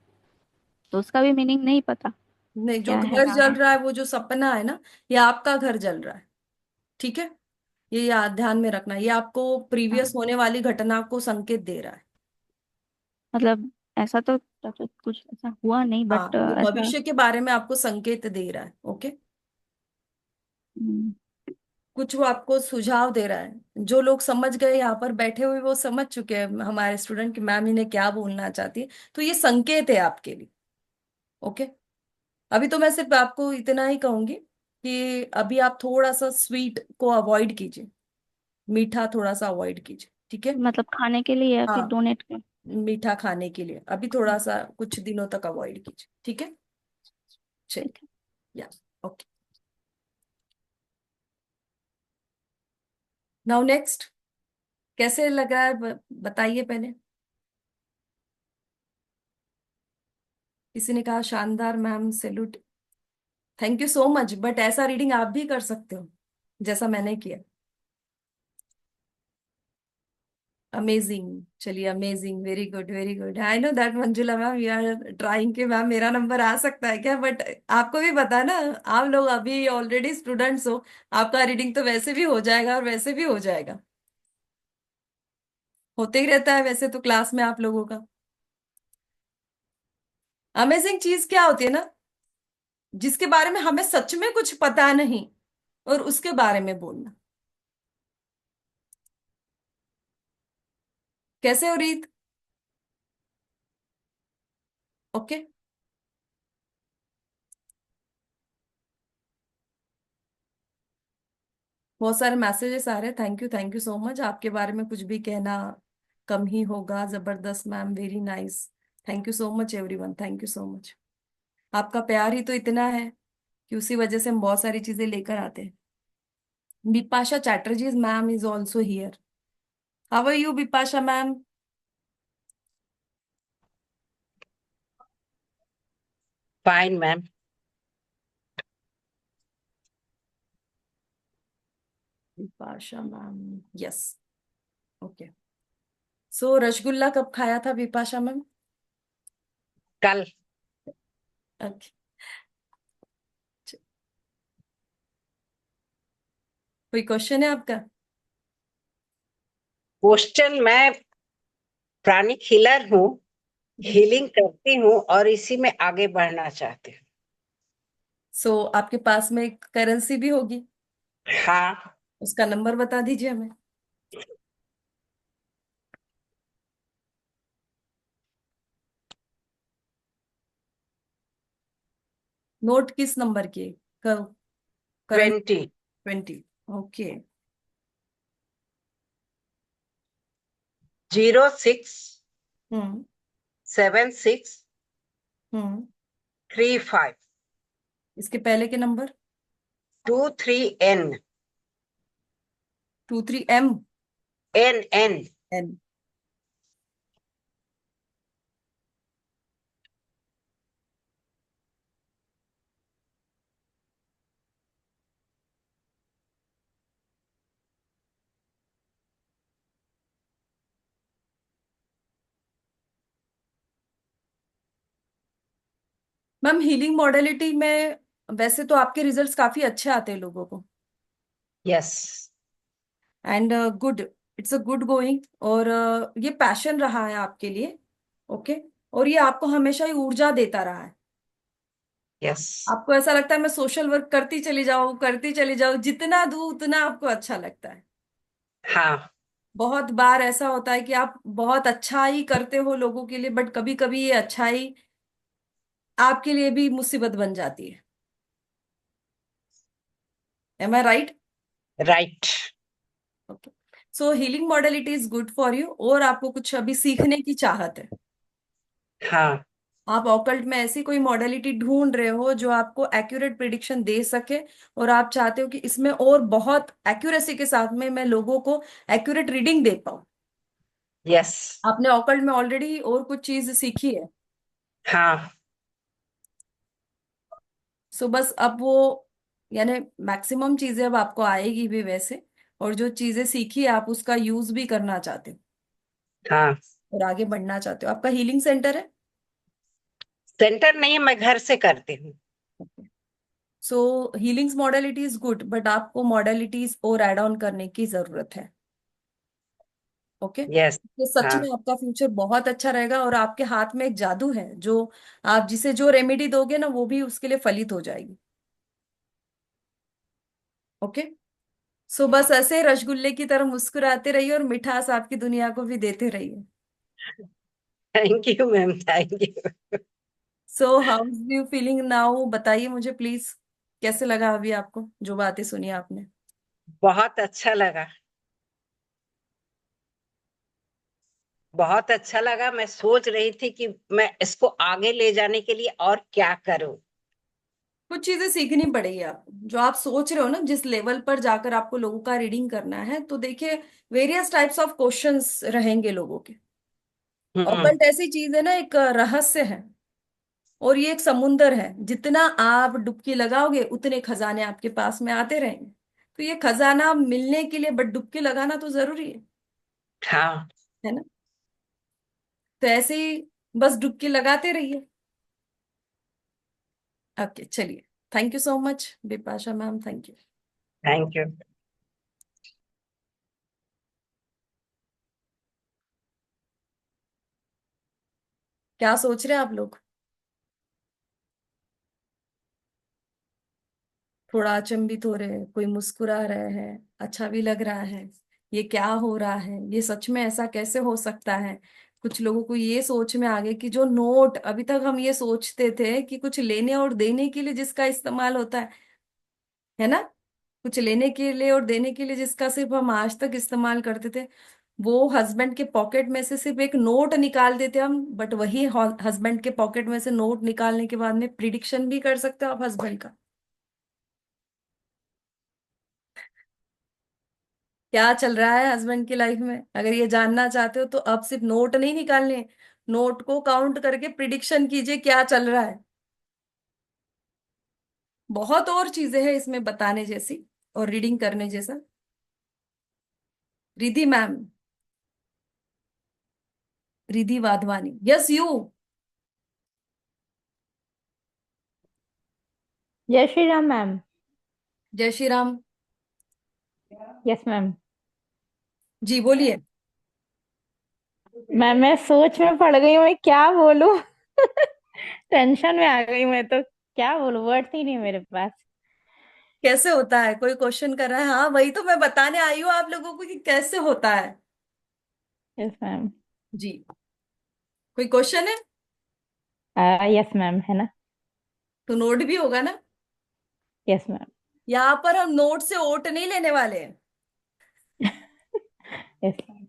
तो उसका भी मीनिंग नहीं पता नहीं, जो क्या है घर ना जल है। रहा है, वो जो सपना है ना, ये आपका घर जल रहा है। ठीक है, ये याद ध्यान में रखना, ये आपको प्रीवियस हाँ, होने वाली घटना को संकेत दे रहा है। मतलब ऐसा तो कुछ ऐसा हुआ नहीं, हाँ, बट वो ऐसा। भविष्य के बारे में आपको संकेत दे रहा है। ओके, हम्म, कुछ वो आपको सुझाव दे रहा है। जो लोग समझ गए यहाँ पर बैठे हुए, वो समझ चुके हैं हमारे स्टूडेंट कि मैम इन्हें क्या बोलना चाहती है, तो ये संकेत है आपके लिए। ओके, अभी तो मैं सिर्फ आपको इतना ही कहूंगी कि अभी आप थोड़ा सा स्वीट को अवॉइड कीजिए, मीठा थोड़ा सा अवॉइड कीजिए। ठीक है, मतलब खाने के लिए या फिर हाँ, डोनेट के। मीठा खाने के लिए अभी थोड़ा सा कुछ दिनों तक अवॉइड कीजिए। ठीक है, चलिए। ठीक है। या, ओके, नाउ नेक्स्ट। कैसे लगा है बताइए पहले। किसी ने कहा शानदार ma'am, salute, thank you so much. But ऐसा रीडिंग आप भी कर सकते हो जैसा मैंने किया। अमेजिंग, चलिए, amazing, very good, very good. I know that Manjula ma'am, you are trying कि मैम मेरा नंबर आ सकता है क्या, बट आपको भी पता है ना, आप लोग अभी ऑलरेडी स्टूडेंट्स हो, आपका रीडिंग तो वैसे भी हो जाएगा और वैसे भी हो जाएगा, होते ही रहता है वैसे तो क्लास में आप लोगों का। अमेजिंग चीज क्या होती है ना, जिसके बारे में हमें सच में कुछ पता नहीं, और उसके बारे में बोलना। कैसे हो रीत? ओके, बहुत सारे मैसेजेस आ रहे हैं, थैंक यू सो मच। आपके बारे में कुछ भी कहना कम ही होगा, जबरदस्त ma'am, very nice. Thank you so much everyone, thank you so much. आपका प्यार ही तो इतना है कि उसी वजह से हम बहुत सारी चीजें लेकर आते हैं। Bipasha Chatterjee ma'am is also here. How are you Bipasha ma'am? Fine ma'am. Bipasha ma'am, yes, okay. So rasgulla कब खाया था बिपाशा मैम? कल। ओके, कोई क्वेश्चन है आपका? क्वेश्चन, मैं प्राणिक हीलर हूँ, हीलिंग करती हूँ और इसी में आगे बढ़ना चाहती हूँ। सो आपके पास में एक करेंसी भी होगी, हाँ। उसका नंबर बता दीजिए हमें। नोट किस नंबर की? करंट? 20 20। ओके। 06 हम्म 76 हम्म 35 इसके पहले के number? 23 N। 23M। N N। N. Ma'am healing modality में वैसे तो आपके रिजल्ट्स काफी अच्छे आते हैं लोगों को, yes. And good, it's a good going. और ये पैशन रहा है आपके लिए। ओके। और ये आपको हमेशा ही ऊर्जा देता रहा है। यस। आपको ऐसा लगता है मैं सोशल वर्क करती चली जाऊं, जितना दूं उतना आपको अच्छा लगता है। हाँ। बहुत बार ऐसा होता है कि आप बहुत अच्छा ही करते हो लोगों के लिए, बट कभी कभी ये अच्छाई आपके लिए भी मुसीबत बन जाती है। Am I right? Right. Okay. So healing modality is good for you, और आपको कुछ अभी सीखने की चाहत है। हाँ। आप ऑकल्ट में ऐसी कोई मॉडलिटी ढूंढ रहे हो जो आपको एक्यूरेट प्रिडिक्शन दे सके, और आप चाहते हो कि इसमें और बहुत एक्यूरेसी के साथ में मैं लोगों को एक्यूरेट रीडिंग दे पाऊं। यस। आपने ऑकल्ट में ऑलरेडी और कुछ चीज सीखी है। हाँ। सो बस अब वो, यानी मैक्सिमम चीजें अब आपको आएगी भी वैसे, और जो चीजें सीखी है आप उसका यूज भी करना चाहते हो हाँ। और आगे बढ़ना चाहते हो। आपका हीलिंग सेंटर है? सेंटर नहीं है, मैं घर से करती हूँ। So healings modality is good, but आपको मॉडलिटीज और एड ऑन करने की जरूरत है। ओके। यस। तो सच हाँ। में आपका फ्यूचर बहुत अच्छा रहेगा, और आपके हाथ में एक जादू है जो आप जिसे जो रेमेडी दोगे ना वो भी उसके लिए फलित हो जाएगी। ओके। सो बस ऐसे रसगुल्ले की तरह मुस्कुराते रहिए और मिठास आपकी दुनिया को भी देते रहिए। Thank you ma'am, thank you. So how is you feeling now, बताइए मुझे प्लीज, कैसे लगा अभी आपको जो बातें सुनी आपने? बहुत अच्छा लगा, बहुत अच्छा लगा। मैं सोच रही थी कि मैं इसको आगे ले जाने के लिए और क्या करूं। कुछ चीजें सीखनी पड़ेगी आपको, जो आप सोच रहे हो ना जिस लेवल पर जाकर आपको लोगों का रीडिंग करना है, तो देखिए वेरियस टाइप्स ऑफ क्वेश्चंस रहेंगे लोगों के। हम्म। ऑकल्ट ऐसी चीज है ना, एक रहस्य है, और ये एक समुंदर है। जितना आप डुबकी लगाओगे उतने खजाने आपके पास में आते रहेंगे। तो ये खजाना मिलने के लिए बट डुबकी लगाना तो जरूरी हाँ। है ना? तो ऐसे ही बस डुबकी लगाते रहिए। ओके, चलिए। Thank you so much Bipasha ma'am, thank you. Thank you. क्या सोच रहे हैं आप लोग? थोड़ा अचंभित हो रहे हैं, कोई मुस्कुरा रहे हैं, अच्छा भी लग रहा है, ये क्या हो रहा है, ये सच में ऐसा कैसे हो सकता है? कुछ लोगों को ये सोच में आ गए कि जो नोट अभी तक हम ये सोचते थे कि कुछ लेने और देने के लिए जिसका इस्तेमाल होता है ना, कुछ लेने के लिए और देने के लिए जिसका सिर्फ हम आज तक इस्तेमाल करते थे, वो हस्बैंड के पॉकेट में से सिर्फ एक नोट निकाल देते हम, बट वही हस्बैंड के पॉकेट में से नोट निकालने के बाद में प्रिडिक्शन भी कर सकते हो आप हस्बैंड का। क्या चल रहा है हस्बैंड की लाइफ में, अगर ये जानना चाहते हो तो अब सिर्फ नोट नहीं निकालने, नोट को काउंट करके प्रिडिक्शन कीजिए क्या चल रहा है। बहुत और चीजें हैं इसमें बताने जैसी और रीडिंग करने जैसा। Riddhi ma'am, Riddhi Wadhwani, yes you. जय श्री राम मैम। जय श्री राम। Yes ma'am. जी बोलिए। मैम मैं सोच में पड़ गई हूँ, मैं क्या बोलूं। टेंशन में आ गई मैं तो, क्या बोलूं, वर्ड्स ही नहीं मेरे पास। कैसे होता है, कोई क्वेश्चन कर रहा है? हाँ वही तो मैं बताने आई हूँ आप लोगों को कि कैसे होता है। Yes ma'am. जी, कोई क्वेश्चन है यस मैम, है ना। तो नोट भी होगा ना। Yes ma'am. यहाँ पर हम नोट से ओट नहीं लेने वाले हैं। Yes ma'am.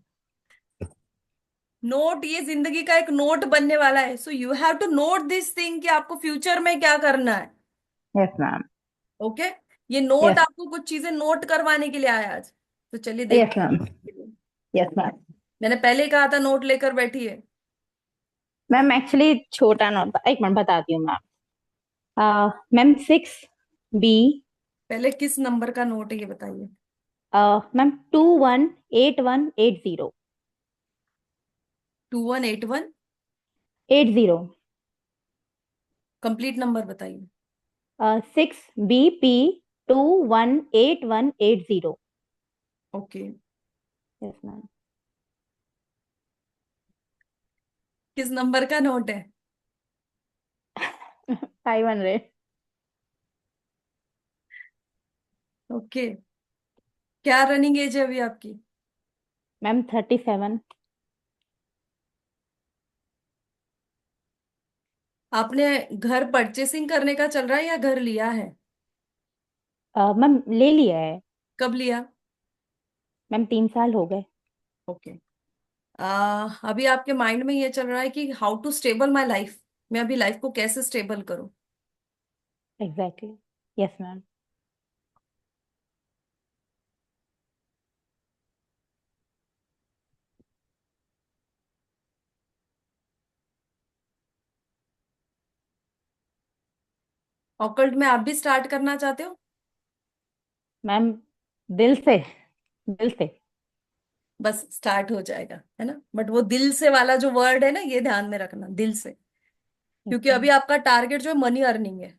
नोट ये जिंदगी का एक नोट बनने वाला है, so you have to note this thing कि आपको फ्यूचर में क्या करना है। Yes ma'am. ओके, ये नोट यस। आपको कुछ चीजें नोट करवाने के लिए आया है आज। तो चलिए यस देखते मैम। हैं। Yes ma'am. मैंने पहले ही कहा था नोट लेकर बैठी है। मैम एक्चुअली छोटा नोट था, एक मिनट बताती हूँ मैम। Ma'am 6B। पहले किस नंबर का नोट है ये बताइए। मैम 218180। 2181। 80। कंप्लीट नंबर बताइए। 6BP 218180। Okay, yes ma'am. किस नंबर का नोट है? 500। ओके, क्या रनिंग एज है अभी आपकी? मैम 37। आपने घर परचेसिंग करने का चल रहा है या घर लिया है? मैम ले लिया है। कब लिया? मैम 3 साल हो गए। ओके। अभी आपके माइंड में ये चल रहा है कि how to stable my life, मैं अभी लाइफ को कैसे स्टेबल करूं। एग्जैक्टली। Yes ma'am. ऑकल्ट में आप भी स्टार्ट करना चाहते हो? मैम दिल से, दिल से। बस स्टार्ट हो जाएगा, है ना। बट वो दिल से वाला जो वर्ड है ना, ये ध्यान में रखना, दिल से। यस क्योंकि मैम। अभी आपका टारगेट जो है मनी अर्निंग है।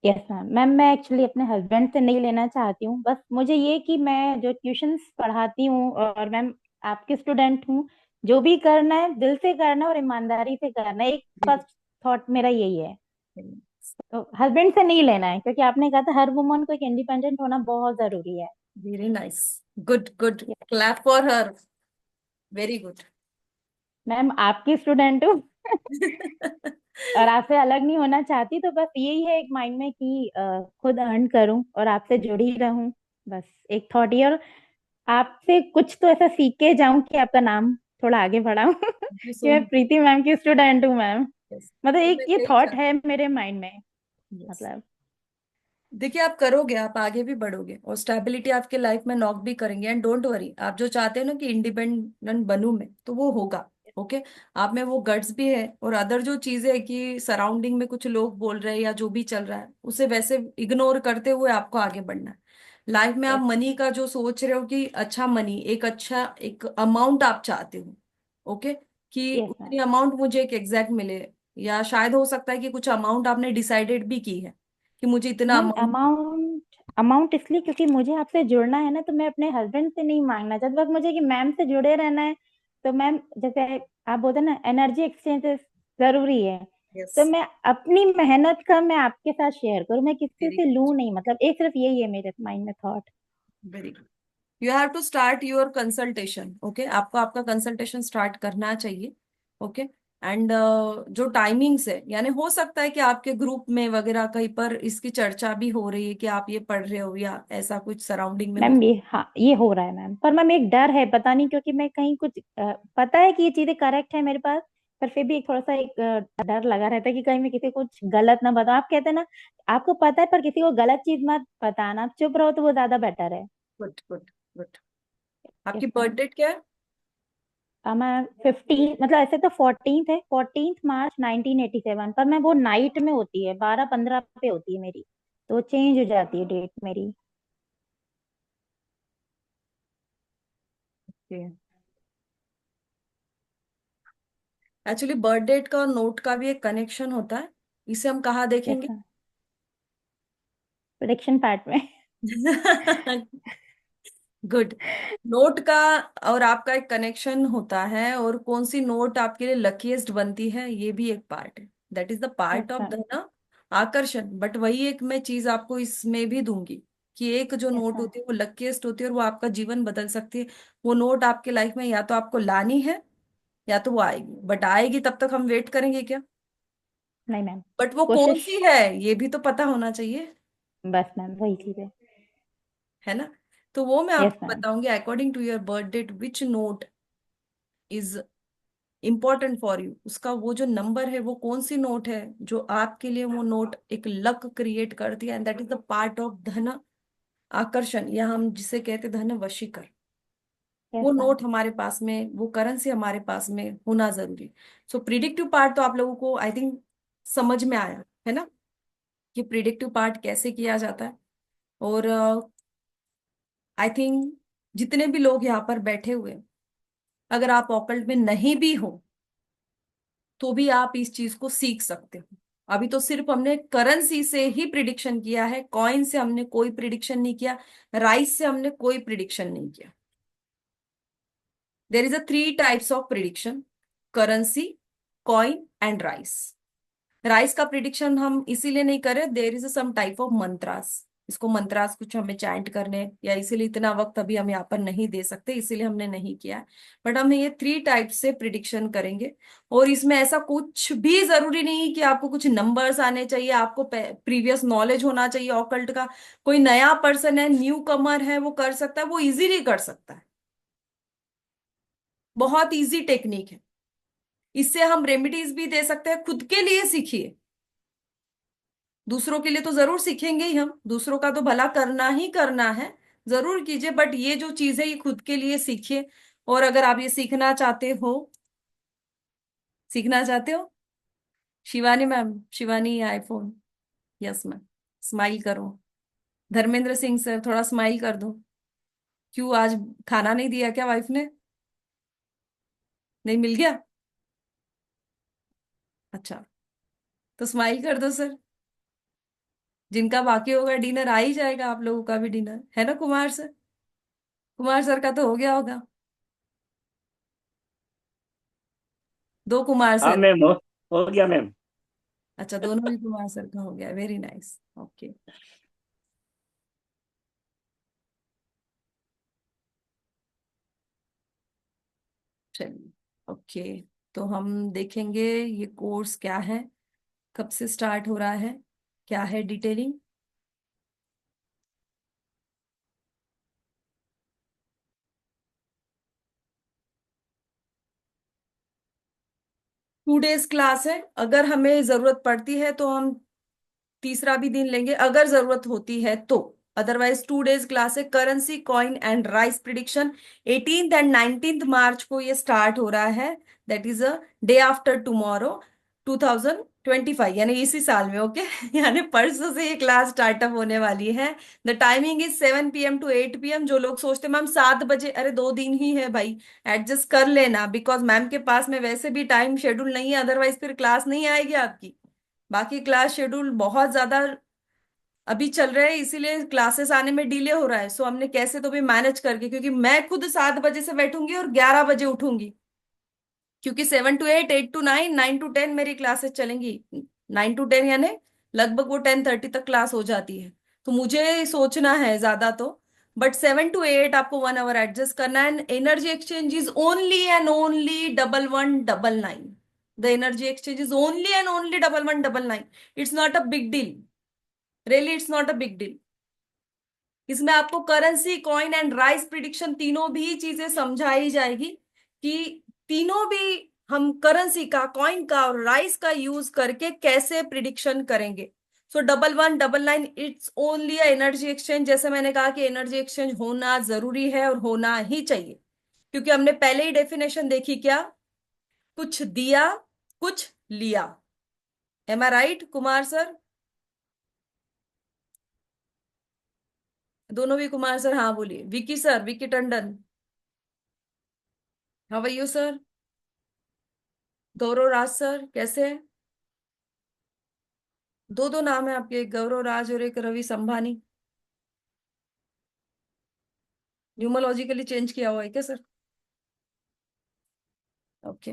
Yes ma'am. मैम मैं एक्चुअली अपने हस्बैंड से नहीं लेना चाहती हूँ, बस मुझे ये कि मैं जो ट्यूशंस पढ़ाती हूँ और मैम आपकी स्टूडेंट हूँ, जो भी करना है दिल से करना है और ईमानदारी से करना है। एक फर्स्ट थॉट मेरा यही है। तो हस्बैंड से नहीं लेना है, क्योंकि आपने कहा था हर वुमन को एक इंडिपेंडेंट होना बहुत जरूरी है। Very nice, good good, clap for her, very good. Ma'am आपकी स्टूडेंट हूँ और आपसे अलग नहीं होना चाहती, तो बस यही है एक माइंड में कि खुद अर्न करूं और आपसे जुड़ी रहूं। बस एक थॉट ये, और आपसे कुछ तो ऐसा सीख के जाऊं कि आपका नाम थोड़ा आगे बढ़ाऊं थैंक यू कि सो मैं प्रीति मैम की स्टूडेंट हूँ मैम। मच। मतलब तो एक मैं ये यही थॉट है चाहती मेरे माइंड में। हूँ। यस, मतलब देखिए आप करोगे, आप आगे भी बढ़ोगे और स्टेबिलिटी आपके लाइफ में नॉक भी करेंगे। एंड डोंट वरी, आप जो चाहते हो ना कि इंडिपेंडेंट बनूं मैं, तो वो होगा। ओके, आप में वो गट्स भी है। और अदर जो चीजें है कि सराउंडिंग में कुछ लोग बोल रहे हैं या जो भी चल रहा है, उसे वैसे इग्नोर करते हुए आपको आगे बढ़ना है। लाइफ में आप यस। मनी का जो सोच रहे हो कि अच्छा मनी, एक अच्छा एक अमाउंट आप चाहते हो। ओके, कि यस मैम। उतनी अमाउंट मुझे एक एग्जैक्ट मिले। या शायद हो सकता है कि कुछ अमाउंट आपने डिसाइडेड भी की है कि मुझे इतना मैम अमाउंट। अमाउंट अमाउंट इसलिए क्योंकि मुझे आपसे जुड़ना है ना, तो मैं अपने हस्बैंड से नहीं मांगना चाहती, बस मुझे कि मैम से जुड़े रहना है। तो मैम जैसे आप बोलते हैं ना, एनर्जी एक्सचेंज जरूरी है। यस, तो मैं अपनी मेहनत का मैं आपके साथ शेयर करूं, मैं किसी वेरी से गुड, लूं नहीं, मतलब एक सिर्फ यही है मेरे माइंड में thought. Very good. You have to start your consultation. Okay, आपको आपका कंसल्टेशन स्टार्ट करना चाहिए। ओके, एंड जो टाइमिंग्स है, यानी हो सकता है कि आपके ग्रुप में वगैरह कहीं पर इसकी चर्चा भी हो रही है कि आप ये पढ़ रहे हो या ऐसा कुछ सराउंडिंग में हो। मैम ये, हाँ ये हो रहा है मैम, पर मैम एक डर है, पता नहीं क्योंकि मैं कहीं कुछ पता है कि ये चीजें करेक्ट है मेरे पास, पर फिर भी एक थोड़ा सा एक डर लगा रहता है कि कहीं मैं किसी को कुछ गलत ना बताऊं। आप कहते हैं ना, आपको पता है पर किसी को गलत चीज मत बताना, आप चुप रहो तो वो ज्यादा बेटर है। Good good good. यस आपकी बर्थ मैम। डेट क्या है? मैं 15, मतलब ऐसे तो 14th है, 14th मार्च 1987, पर मैं वो नाइट में होती है, 12-15 पे होती है मेरी, तो चेंज हो जाती है डेट मेरी। एक्चुअली बर्थ डेट का और नोट का भी एक कनेक्शन होता है। इसे हम कहाँ यस देखेंगे? मैम। प्रोडिक्शन पार्ट में। गुड। नोट का और आपका एक कनेक्शन होता है, और कौन सी नोट आपके लिए लकीएस्ट बनती है, ये भी एक पार्ट है। That is the yes part of ma'am. The ना आकर्षण। बट वही एक मैं चीज आपको इसमें भी दूंगी कि एक जो यस नोट मैम। होती है वो लकीएस्ट होती है, और वो आपका जीवन बदल सकती है। वो नोट आपके लाइफ में या तो आपको लानी है, या तो वो आएगी। बट आएगी तब तक हम वेट करेंगे क्या? नहीं मैम। बट वो कौन कोशिश। सी है ये भी तो पता होना चाहिए, बस मैम वही चीज है। है ना? तो वो मैं यस आपको मैम। बताऊंगी according to your birth date which note is important for you. उसका वो जो नंबर है वो कौन सी नोट है जो आपके लिए वो नोट एक लक क्रिएट करती है, and that is the part of धन आकर्षण, या हम जिसे कहते हैं धन वशीकर। वो यस मैम। नोट हमारे पास में, वो करेंसी हमारे पास में होना जरूरी। सो प्रिडिक्टिव पार्ट तो आप लोगों को आई थिंक समझ में आया है ना, कि प्रिडिक्टिव पार्ट कैसे किया जाता है। और आई थिंक जितने भी लोग यहाँ पर बैठे हुए हैं, अगर आप ऑकल्ट में नहीं भी हो तो भी आप इस चीज को सीख सकते हो। अभी तो सिर्फ हमने करेंसी से ही प्रिडिक्शन किया है, कॉइन से हमने कोई प्रिडिक्शन नहीं किया, राइस से हमने कोई प्रिडिक्शन नहीं किया। There is a three types of prediction: currency, coin and rice. Rice का प्रिडिक्शन हम इसीलिए नहीं कर रहे, there is some type of mantras. इसको मंत्रास कुछ हमें चैंट करने, या इसीलिए इतना वक्त अभी हम यहाँ पर नहीं दे सकते, इसीलिए हमने नहीं किया। बट हम ये थ्री टाइप से प्रिडिक्शन करेंगे। और इसमें ऐसा कुछ भी जरूरी नहीं कि आपको कुछ नंबर्स आने चाहिए, आपको प्रीवियस नॉलेज होना चाहिए ऑकल्ट का। कोई नया पर्सन है, न्यू कमर है, वो कर सकता है, वो इजीली कर सकता है। बहुत इजी टेक्निक है। इससे हम रेमेडीज भी दे सकते हैं। खुद के लिए सीखिए, दूसरों के लिए तो जरूर सीखेंगे ही हम, दूसरों का तो भला करना ही करना है, जरूर कीजिए। बट ये जो चीज है ये खुद के लिए सीखिए। और अगर आप ये सीखना चाहते हो, सीखना चाहते हो, Shivani ma'am, Shivani iPhone, yes ma'am, smile करो। धर्मेंद्र सिंह सर, थोड़ा स्माइल कर दो। क्यों आज खाना नहीं दिया क्या वाइफ ने? नहीं मिल गया? अच्छा, तो स्माइल कर दो सर। जिनका बाकी होगा डिनर, आ ही जाएगा आप लोगों का भी डिनर, है ना कुमार सर? कुमार सर का तो हो गया होगा। दो कुमार हाँ सर। मैम, हो गया मैम। अच्छा, दोनों ही कुमार सर का हो गया, वेरी नाइस, ओके। चलिए, ओके। तो हम देखेंगे ये कोर्स क्या है, कब से स्टार्ट हो रहा है, क्या है डिटेलिंग। 2 डेज क्लास है। अगर हमें जरूरत पड़ती है तो हम तीसरा भी दिन लेंगे, अगर जरूरत होती है तो। अदरवाइज 2 डेज क्लास है, currency, coin and rice prediction. 18th and 19th मार्च को ये स्टार्ट हो रहा है। That is a day after tomorrow, 2025, यानी इसी साल में, ओके। यानी परसों से ये क्लास स्टार्टअप होने वाली है। The timing is 7 PM to 8 PM। जो लोग सोचते मैम 7 बजे, अरे 2 दिन ही है भाई, एडजस्ट कर लेना, बिकॉज मैम के पास में वैसे भी टाइम शेड्यूल नहीं है, अदरवाइज फिर क्लास नहीं आएगी आपकी। बाकी क्लास शेड्यूल बहुत ज्यादा अभी चल रहे हैं, इसीलिए क्लासेस आने में डिले हो रहा है। सो हमने कैसे तो भी मैनेज करके, क्योंकि मैं खुद 7 बजे से बैठूंगी और 11 बजे उठूंगी, क्योंकि 7 to 8, 8 to 9, 9 to 10 मेरी क्लासेस चलेंगी। 9 to 10 यानी लगभग वो 10:30 तक क्लास हो जाती है। तो मुझे सोचना है ज्यादा तो, बट 7 to 8 आपको 1 आवर एडजस्ट करना है। And energy exchange is only and only 1199। The energy exchange is only and only 1199। It's not a big deal, really it's not a big deal. इसमें आपको currency, coin and rice prediction तीनों भी चीजें समझाई जाएगी, कि तीनों भी हम करेंसी का, कॉइन का और राइस का यूज करके कैसे प्रिडिक्शन करेंगे। सो 1199, इट्स ओनली एनर्जी एक्सचेंज। जैसे मैंने कहा कि एनर्जी एक्सचेंज होना जरूरी है और होना ही चाहिए, क्योंकि हमने पहले ही डेफिनेशन देखी क्या, कुछ दिया कुछ लिया। Am I right Kumar sir? दोनों भी कुमार सर हाँ बोलिए। Vicky sir, Vicky Tandon, how are you sir? Gaurav Raj sir कैसे हैं? दो दो नाम है आपके, एक गौरव राज और एक रवि संभानी। न्यूमोलॉजिकली चेंज किया हुआ है क्या सर? ओके,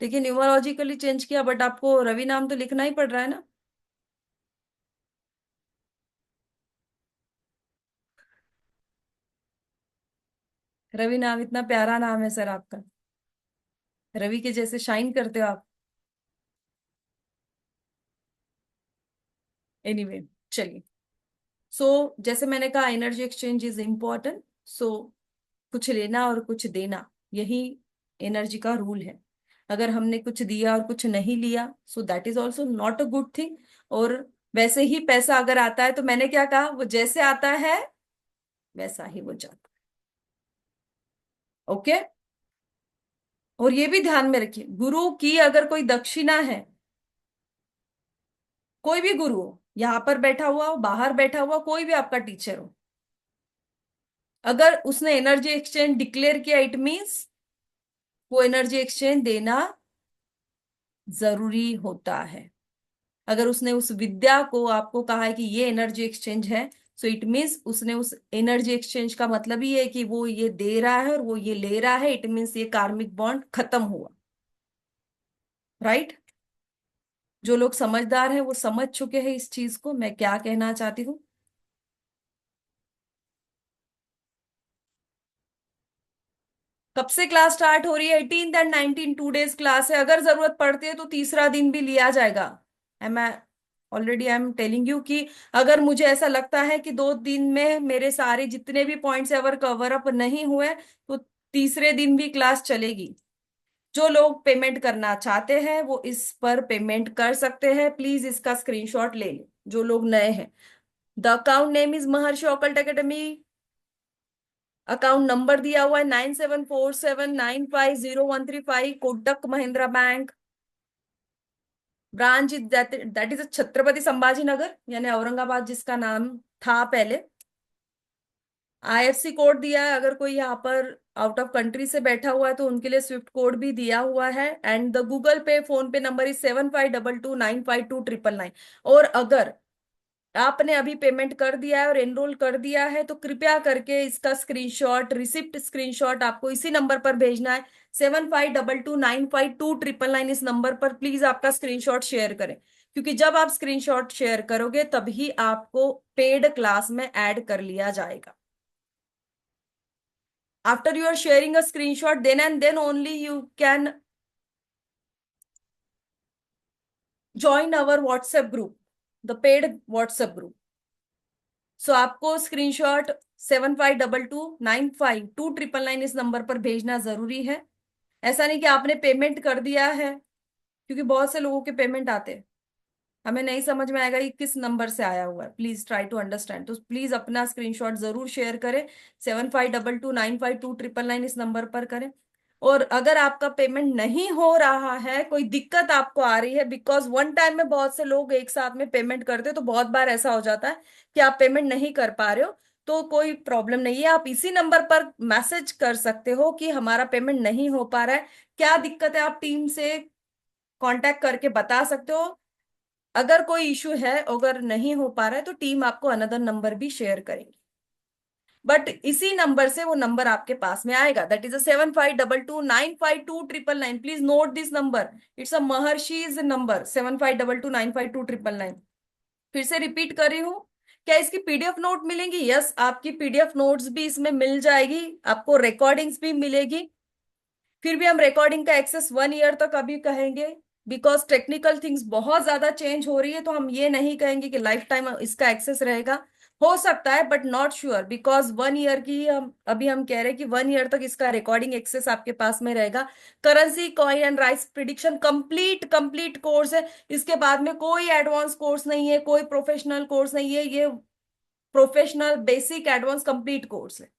देखिए न्यूमरोलॉजिकली चेंज किया, बट आपको रवि नाम तो लिखना ही पड़ रहा है ना। रवि नाम इतना प्यारा नाम है सर आपका, रवि के जैसे शाइन करते हो आप। एनीवे, चलिए। सो जैसे मैंने कहा, एनर्जी एक्सचेंज इज इम्पोर्टेंट। सो कुछ लेना और कुछ देना, यही एनर्जी का रूल है। अगर हमने कुछ दिया और कुछ नहीं लिया, so that is also not a good thing. और वैसे ही पैसा अगर आता है, तो मैंने क्या कहा, वो जैसे आता है वैसा ही वो जाता है। ओके। और ये भी ध्यान में रखिए, गुरु की अगर कोई दक्षिणा है, कोई भी गुरु हो, यहाँ पर बैठा हुआ हो, बाहर बैठा हुआ, कोई भी आपका टीचर हो, अगर उसने एनर्जी एक्सचेंज डिक्लेयर किया, इट मीन्स वो एनर्जी एक्सचेंज देना जरूरी होता है। अगर उसने उस विद्या को आपको कहा है कि ये एनर्जी एक्सचेंज है, सो इट मीन्स उसने उस एनर्जी एक्सचेंज का मतलब ही है कि वो ये दे रहा है और वो ये ले रहा है। इट मीन्स ये कार्मिक बॉन्ड खत्म हुआ। राइट? जो लोग समझदार हैं वो समझ चुके हैं इस चीज को, मैं क्या कहना चाहती हूँ। कब से क्लास स्टार्ट हो रही है? 18th एंड 19, 2 days क्लास है। अगर जरूरत पड़ती है तो तीसरा दिन भी लिया जाएगा। आई एम टेलिंग यू कि अगर मुझे ऐसा लगता है कि 2 दिन में मेरे सारे जितने भी पॉइंट्स अगर कवर अप नहीं हुए, तो तीसरे दिन भी क्लास चलेगी। जो लोग पेमेंट करना चाहते हैं वो इस पर पेमेंट कर सकते हैं। प्लीज इसका स्क्रीनशॉट ले लें जो लोग नए हैं। The account name is Maharishi occult academy. Account number दिया हुआ है 9747950135, Kotak Mahindra bank. Branch that is Chhatrapati Sambhaji Nagar, यानी औरंगाबाद जिसका नाम था पहले। आईएफसी कोड दिया है, अगर कोई यहाँ पर आउट ऑफ कंट्री से बैठा हुआ है तो उनके लिए स्विफ्ट कोड भी दिया हुआ है। एंड द गूगल पे फोन पे नंबर इज 7522955299। और अगर आपने अभी पेमेंट कर दिया है और एनरोल कर दिया है, तो कृपया करके इसका स्क्रीनशॉट, रिसिप्ट स्क्रीनशॉट आपको इसी नंबर पर भेजना है। 7522955299, इस नंबर पर प्लीज आपका स्क्रीनशॉट शेयर करें। क्योंकि जब आप स्क्रीनशॉट शेयर करोगे तभी आपको पेड क्लास में ऐड कर लिया जाएगा। After you are sharing a screenshot, then and then only you can join our WhatsApp group, the paid WhatsApp group. सो आपको स्क्रीनशॉट 7522952999 इस नंबर पर भेजना जरूरी है। ऐसा नहीं कि आपने पेमेंट कर दिया है, क्योंकि बहुत से लोगों के पेमेंट आते हैं, हमें नहीं समझ में आएगा ये किस नंबर से आया हुआ है। Please try to understand. तो प्लीज अपना स्क्रीनशॉट जरूर शेयर करें। 7522952299 इस नंबर पर करें। और अगर आपका पेमेंट नहीं हो रहा है, कोई दिक्कत आपको आ रही है, बिकॉज वन टाइम में बहुत से लोग एक साथ में पेमेंट करते हैं, तो बहुत बार ऐसा हो जाता है कि आप पेमेंट नहीं कर पा रहे हो, तो कोई प्रॉब्लम नहीं है। आप इसी नंबर पर मैसेज कर सकते हो कि हमारा पेमेंट नहीं हो पा रहा है, क्या दिक्कत है, आप टीम से कांटेक्ट करके बता सकते हो। अगर कोई इशू है, अगर नहीं हो पा रहा है, तो टीम आपको अनदर नंबर भी शेयर करेगी। बट इसी नंबर से वो नंबर आपके पास में आएगा, that is 7522955299। Please note this number, it's a Maharishi's number, 7522955299। फिर से रिपीट कर रही हूँ। क्या इसकी पीडीएफ नोट मिलेंगी? यस, आपकी पीडीएफ नोट्स भी इसमें मिल जाएगी, आपको रिकॉर्डिंग्स भी मिलेगी। फिर भी हम रिकॉर्डिंग का एक्सेस 1 ईयर तक अभी कहेंगे, बिकॉज टेक्निकल थिंग्स बहुत ज्यादा चेंज हो रही है, तो हम ये नहीं कहेंगे कि लाइफ टाइम इसका एक्सेस रहेगा। हो सकता है but not sure, because 1 year की हम अभी हम कह रहे हैं कि 1 ईयर तक इसका रिकॉर्डिंग एक्सेस आपके पास में रहेगा। Currency, coin and rice prediction complete complete course है। इसके बाद में कोई एडवांस कोर्स नहीं है, कोई प्रोफेशनल कोर्स नहीं है, ये professional basic advance complete course है।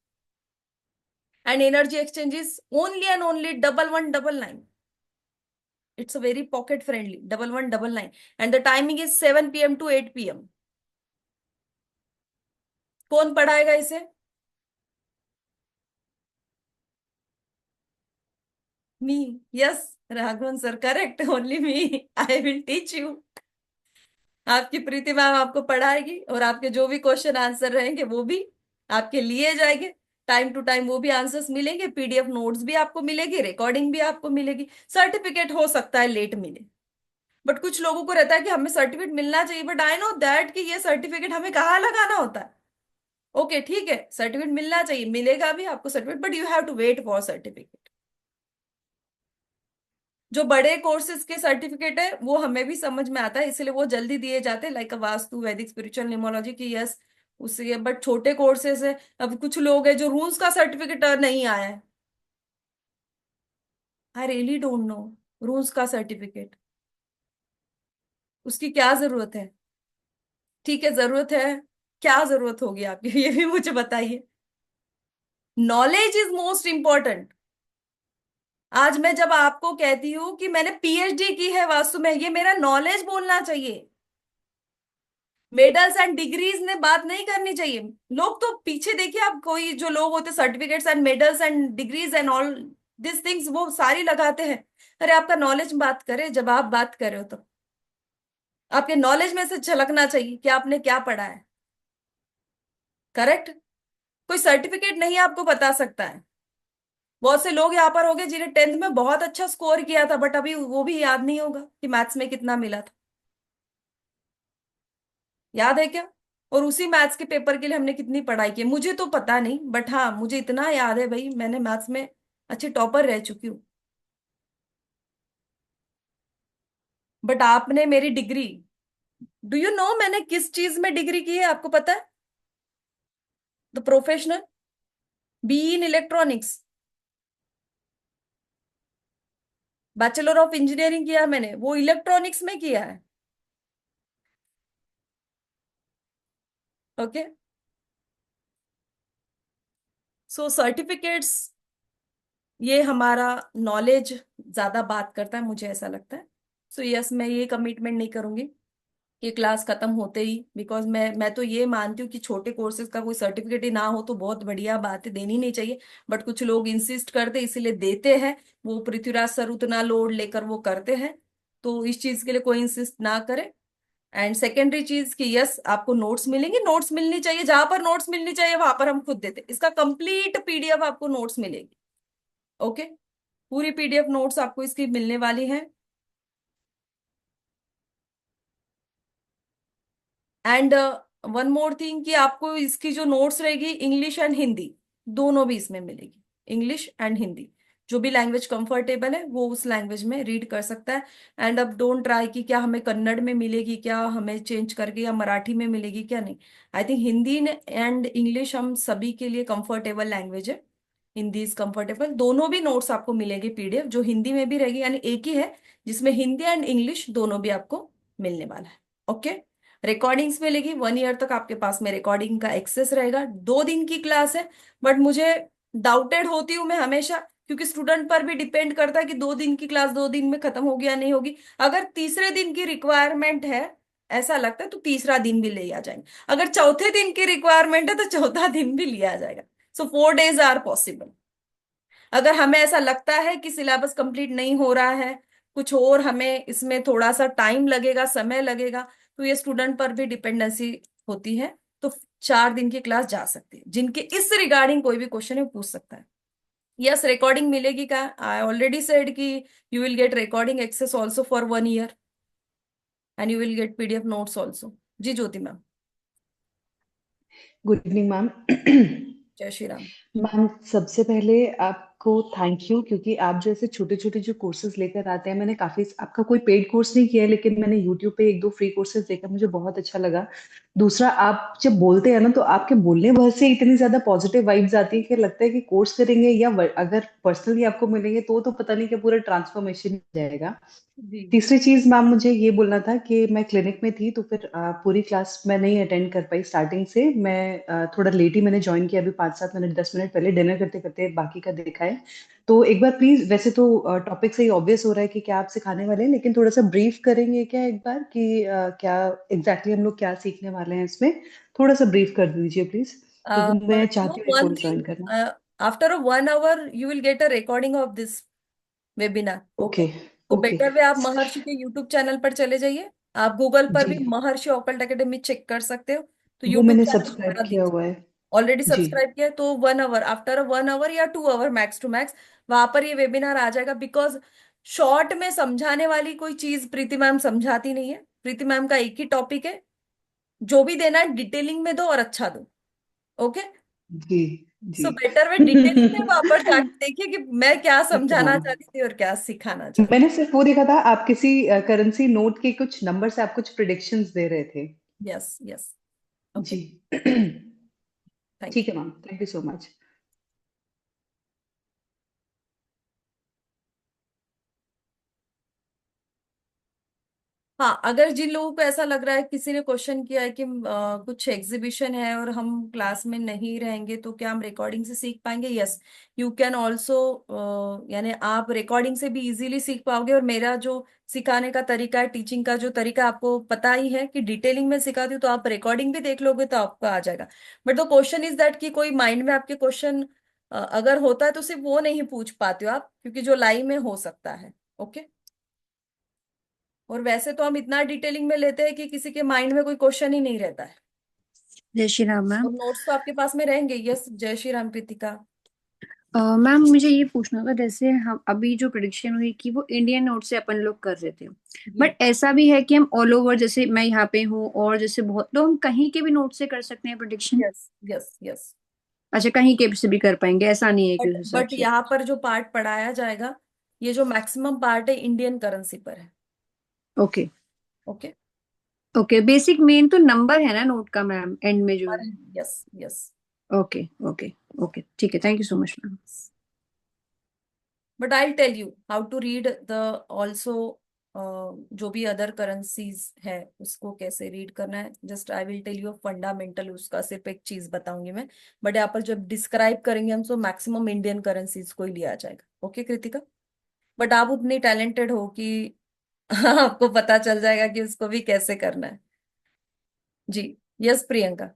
And energy exchange is only and only 1199. It's a very pocket friendly 1199, and the timing is 7 p.m. to 8 p.m. कौन पढ़ाएगा इसे? Me. Yes, Raghavan sir, correct, only me. I will teach you. आपकी Preeti ma'am आपको पढ़ाएगी, और आपके जो भी क्वेश्चन आंसर रहेंगे वो भी आपके लिए जाएंगे। टाइम टू टाइम वो भी आंसर्स मिलेंगे, पीडीएफ नोट्स भी आपको मिलेगी, रिकॉर्डिंग भी आपको मिलेगी। सर्टिफिकेट हो सकता है लेट मिले, बट कुछ लोगों को रहता है कि हमें सर्टिफिकेट मिलना चाहिए, बट आई नो दैट कि ये सर्टिफिकेट हमें कहाँ लगाना होता है। ओके ठीक है, सर्टिफिकेट मिलना चाहिए, मिलेगा भी आपको certificate, but you have to wait for certificate. जो बड़े कोर्सेज के सर्टिफिकेट है वो हमें भी समझ में आता है, इसलिए वो जल्दी दिए जाते हैं, लाइक वास्तु, वैदिक स्पिरिचुअल न्यूमरोलॉजी की, यस उससे। बट छोटे कोर्सेज है, अब कुछ लोग हैं जो रूल्स का सर्टिफिकेट नहीं आया है। I really don't know rules का सर्टिफिकेट, उसकी क्या जरूरत है? ठीक है जरूरत है, क्या जरूरत होगी आपकी ये भी मुझे बताइए। Knowledge is most important. आज मैं जब आपको कहती हूं कि मैंने पीएचडी की है वास्तु में, ये मेरा नॉलेज बोलना चाहिए, मेडल्स एंड डिग्रीज ने बात नहीं करनी चाहिए। लोग तो पीछे देखिए आप, कोई जो लोग होते certificates and medals and degrees and all this things वो सारी लगाते हैं। अरे आपका नॉलेज बात करे, जब आप बात कर रहे हो तो आपके नॉलेज में से झलकना चाहिए कि आपने क्या पढ़ा है। करेक्ट? कोई सर्टिफिकेट नहीं आपको बता सकता है। बहुत से लोग यहाँ पर होंगे जिन्हें टेंथ में बहुत अच्छा स्कोर किया था, बट अभी वो भी याद नहीं होगा कि मैथ्स में कितना मिला था। याद है क्या? और उसी मैथ्स के पेपर के लिए हमने कितनी पढ़ाई की, मुझे तो पता नहीं, बट हाँ मुझे इतना याद है भाई, मैंने मैथ्स में अच्छी टॉपर रह चुकी हूँ। बट आपने मेरी डिग्री, डू यू नो मैंने किस चीज में डिग्री की है, आपको पता है? The professional be in electronics, bachelor of engineering किया मैंने, वो इलेक्ट्रॉनिक्स में किया है। ओके, सो सर्टिफिकेट्स, ये हमारा नॉलेज ज्यादा बात करता है, मुझे ऐसा लगता है। सो यस, मैं ये कमिटमेंट नहीं करूंगी कि क्लास खत्म होते ही, बिकॉज मैं तो ये मानती हूँ कि छोटे कोर्सेज का कोई सर्टिफिकेट ही ना हो तो बहुत बढ़िया बात है, देनी नहीं चाहिए। बट कुछ लोग इंसिस्ट करते इसीलिए देते हैं, वो पृथ्वीराज सर उतना लोड लेकर वो करते हैं, तो इस चीज के लिए कोई इंसिस्ट ना करे। एंड सेकेंडरी चीज कि यस आपको नोट्स मिलेंगे, नोट्स मिलनी चाहिए, जहां पर नोट्स मिलनी चाहिए वहां पर हम खुद देते हैं। इसका कंप्लीट पीडीएफ आपको नोट्स मिलेगी। ओके, पूरी पीडीएफ नोट्स आपको इसकी मिलने वाली है। एंड वन मोर थिंग कि आपको इसकी जो नोट्स रहेगी, इंग्लिश एंड हिंदी दोनों भी इसमें मिलेगी। इंग्लिश एंड हिंदी, जो भी लैंग्वेज कंफर्टेबल है वो उस लैंग्वेज में रीड कर सकता है। एंड अब डोंट ट्राई कि क्या हमें कन्नड़ में मिलेगी, क्या हमें चेंज करके या मराठी में मिलेगी, क्या नहीं। I think Hindi and English हम सभी के लिए कंफर्टेबल लैंग्वेज है। हिंदी इज कंफर्टेबल, दोनों भी नोट्स आपको मिलेगी पीडीएफ, जो हिंदी में भी रहेगी, यानी एक ही है जिसमें हिंदी एंड इंग्लिश दोनों भी आपको मिलने वाला है। ओके, रिकॉर्डिंग्स मिलेगी, 1 ईयर तक आपके पास में रिकॉर्डिंग का एक्सेस रहेगा। 2 दिन की क्लास है, बट मुझे डाउटेड होती हूँ मैं हमेशा, क्योंकि स्टूडेंट पर भी डिपेंड करता है कि 2 दिन की क्लास 2 दिन में खत्म होगी या नहीं होगी। अगर तीसरे दिन की रिक्वायरमेंट है, ऐसा लगता है, तो तीसरा दिन भी ले आ जाएंगे। अगर चौथे दिन की रिक्वायरमेंट है तो चौथा दिन भी लिया जाएगा। सो 4 days आर पॉसिबल। अगर हमें ऐसा लगता है कि सिलेबस कंप्लीट नहीं हो रहा है, कुछ और हमें इसमें थोड़ा सा टाइम लगेगा, समय लगेगा, तो ये स्टूडेंट पर भी डिपेंडेंसी होती है। तो 4 दिन की क्लास जा सकती है, जिनके इस रिगार्डिंग कोई भी क्वेश्चन है वो पूछ सकता है। यस, रिकॉर्डिंग मिलेगी क्या? आई ऑलरेडी सेड कि you will get recording access also for 1 year, and you will get PDF notes also. जी Jyoti ma'am. Good evening ma'am. जय श्री राम। मैम, सबसे पहले आपको थैंक यू, क्योंकि आप जैसे छोटे छोटे जो कोर्सेज लेकर आते हैं, मैंने काफी, आपका कोई पेड कोर्स नहीं किया है, लेकिन मैंने यूट्यूब पे 1-2 फ्री कोर्सेज देखा, मुझे बहुत अच्छा लगा। दूसरा, आप जब बोलते हैं ना तो आपके बोलने भर से इतनी ज्यादा पॉजिटिव वाइब्स आती है कि लगता है कि कोर्स करेंगे या अगर पर्सनली आपको मिलेंगे तो पता नहीं क्या पूरा ट्रांसफॉर्मेशन हो जाएगा। जी। तीसरी चीज मैम, मुझे ये बोलना था कि मैं क्लिनिक में थी, तो फिर पूरी क्लास मैं नहीं अटेंड कर पाई स्टार्टिंग से। मैं थोड़ा लेट ही मैंने ज्वाइन किया, अभी 5-7 मिनट 10 मिनट पहले, डिनर करते करते बाकी का देखा है। तो एक बार प्लीज, वैसे तो टॉपिक से ही ऑब्वियस हो रहा है कि क्या आप सिखाने वाले हैं, लेकिन थोड़ा सा ब्रीफ करेंगे क्या एक बार कि क्या एग्जैक्टली हम लोग क्या सीखने वाले हैं इसमें? थोड़ा सा ब्रीफ कर दीजिए प्लीज, क्योंकि मैं डू चाहती हूँ एक वन और ज्वाइन थिंग, करना। After 1 hour you will get a recording of this webinar. Okay, okay. तो ओके। बेटर वे आप महर्षि के यूट्यूब चैनल पर चले जाइए। आप गूगल पर जी, भी महर्षि ऑकल्ट एकेडमी चेक कर सकते हो, तो वो यूट्यूब मैंने चैनल सब्सक्राइब हमारा किया दिख, हुआ है। ऑलरेडी जी सब्सक्राइब किया है तो 1 आवर, आफ्टर 1 आवर या 2 आवर मैक्स टू मैक्स वहां पर ये वेबिनार आ जाएगा। बिकॉज शॉर्ट में समझाने वाली कोई चीज प्रीति मैम समझाती नहीं है। प्रीति मैम का एक ही टॉपिक है, जो भी देना है डिटेलिंग में दो और अच्छा दो। ओके, जी जी। सो बेटर वे डिटेलिंग में वहां पर जाके देखिए कि मैं क्या ओके समझाना मैम, चाहती थी और क्या सिखाना चाहती मैंने सिर्फ वो देखा था आप किसी करेंसी नोट के कुछ नंबर से आप कुछ प्रिडिक्शंस दे रहे थे। थी। Yes yes. जी। ओके, थैंक ठीक यू। है ma'am, thank you so much. हाँ, अगर जिन लोगों को ऐसा लग रहा है, किसी ने क्वेश्चन किया है कि कुछ एग्जीबिशन है और हम क्लास में नहीं रहेंगे तो क्या हम रिकॉर्डिंग से सीख पाएंगे? यस, यू कैन ऑल्सो, यानी आप रिकॉर्डिंग से भी इजीली सीख पाओगे। और मेरा जो सिखाने का तरीका है, टीचिंग का जो तरीका आपको पता ही है कि डिटेलिंग में सिखाती हूँ, तो आप रिकॉर्डिंग भी देख लोगे तो आपको आ जाएगा। But the question is that कि कोई माइंड में आपके क्वेश्चन अगर होता है तो सिर्फ वो नहीं पूछ पाते हो आप, क्योंकि जो लाइव में हो सकता है। ओके, और वैसे तो हम इतना डिटेलिंग में लेते हैं कि किसी के माइंड में कोई क्वेश्चन ही नहीं रहता है। जय श्री राम और मैम। नोट्स तो आपके पास में रहेंगे। यस, जय श्री राम कृतिका। मैम मुझे ये पूछना था, जैसे हम अभी जो प्रिडिक्शन हुई कि वो इंडियन नोट से अपन लोग कर रहे थे, जी, बट ऐसा भी है कि हम ऑल ओवर, जैसे मैं यहाँ पे हूँ और जैसे बहुत तो हम कहीं के भी नोट से कर सकते हैं प्रिडिक्शन? Yes yes yes. अच्छा, कहीं के भी से भी कर पाएंगे, ऐसा नहीं है कि बट उस हिसाब बट से? यहाँ पर जो पार्ट पढ़ाया जाएगा, ये जो मैक्सिमम पार्ट है इंडियन करेंसी पर है। Okay. Okay. Okay, basic main तो नंबर है ना नोट का मैम, एंड में जो है? Yes yes. Okay okay. Okay ठीक है, thank you so much ma'am. But I tell you how to read the also, जो भी अदर करेंसीज है उसको कैसे रीड करना है। Just I will tell you fundamental, उसका सिर्फ एक चीज बताऊंगी मैं। बट यहाँ पर जब डिस्क्राइब करेंगे हम, तो मैक्सिमम इंडियन करेंसीज को ही लिया जाएगा। ओके कृतिका, बट आप उतनी टैलेंटेड हो कि आपको पता चल जाएगा कि उसको भी कैसे करना है। जी। यस प्रियंका।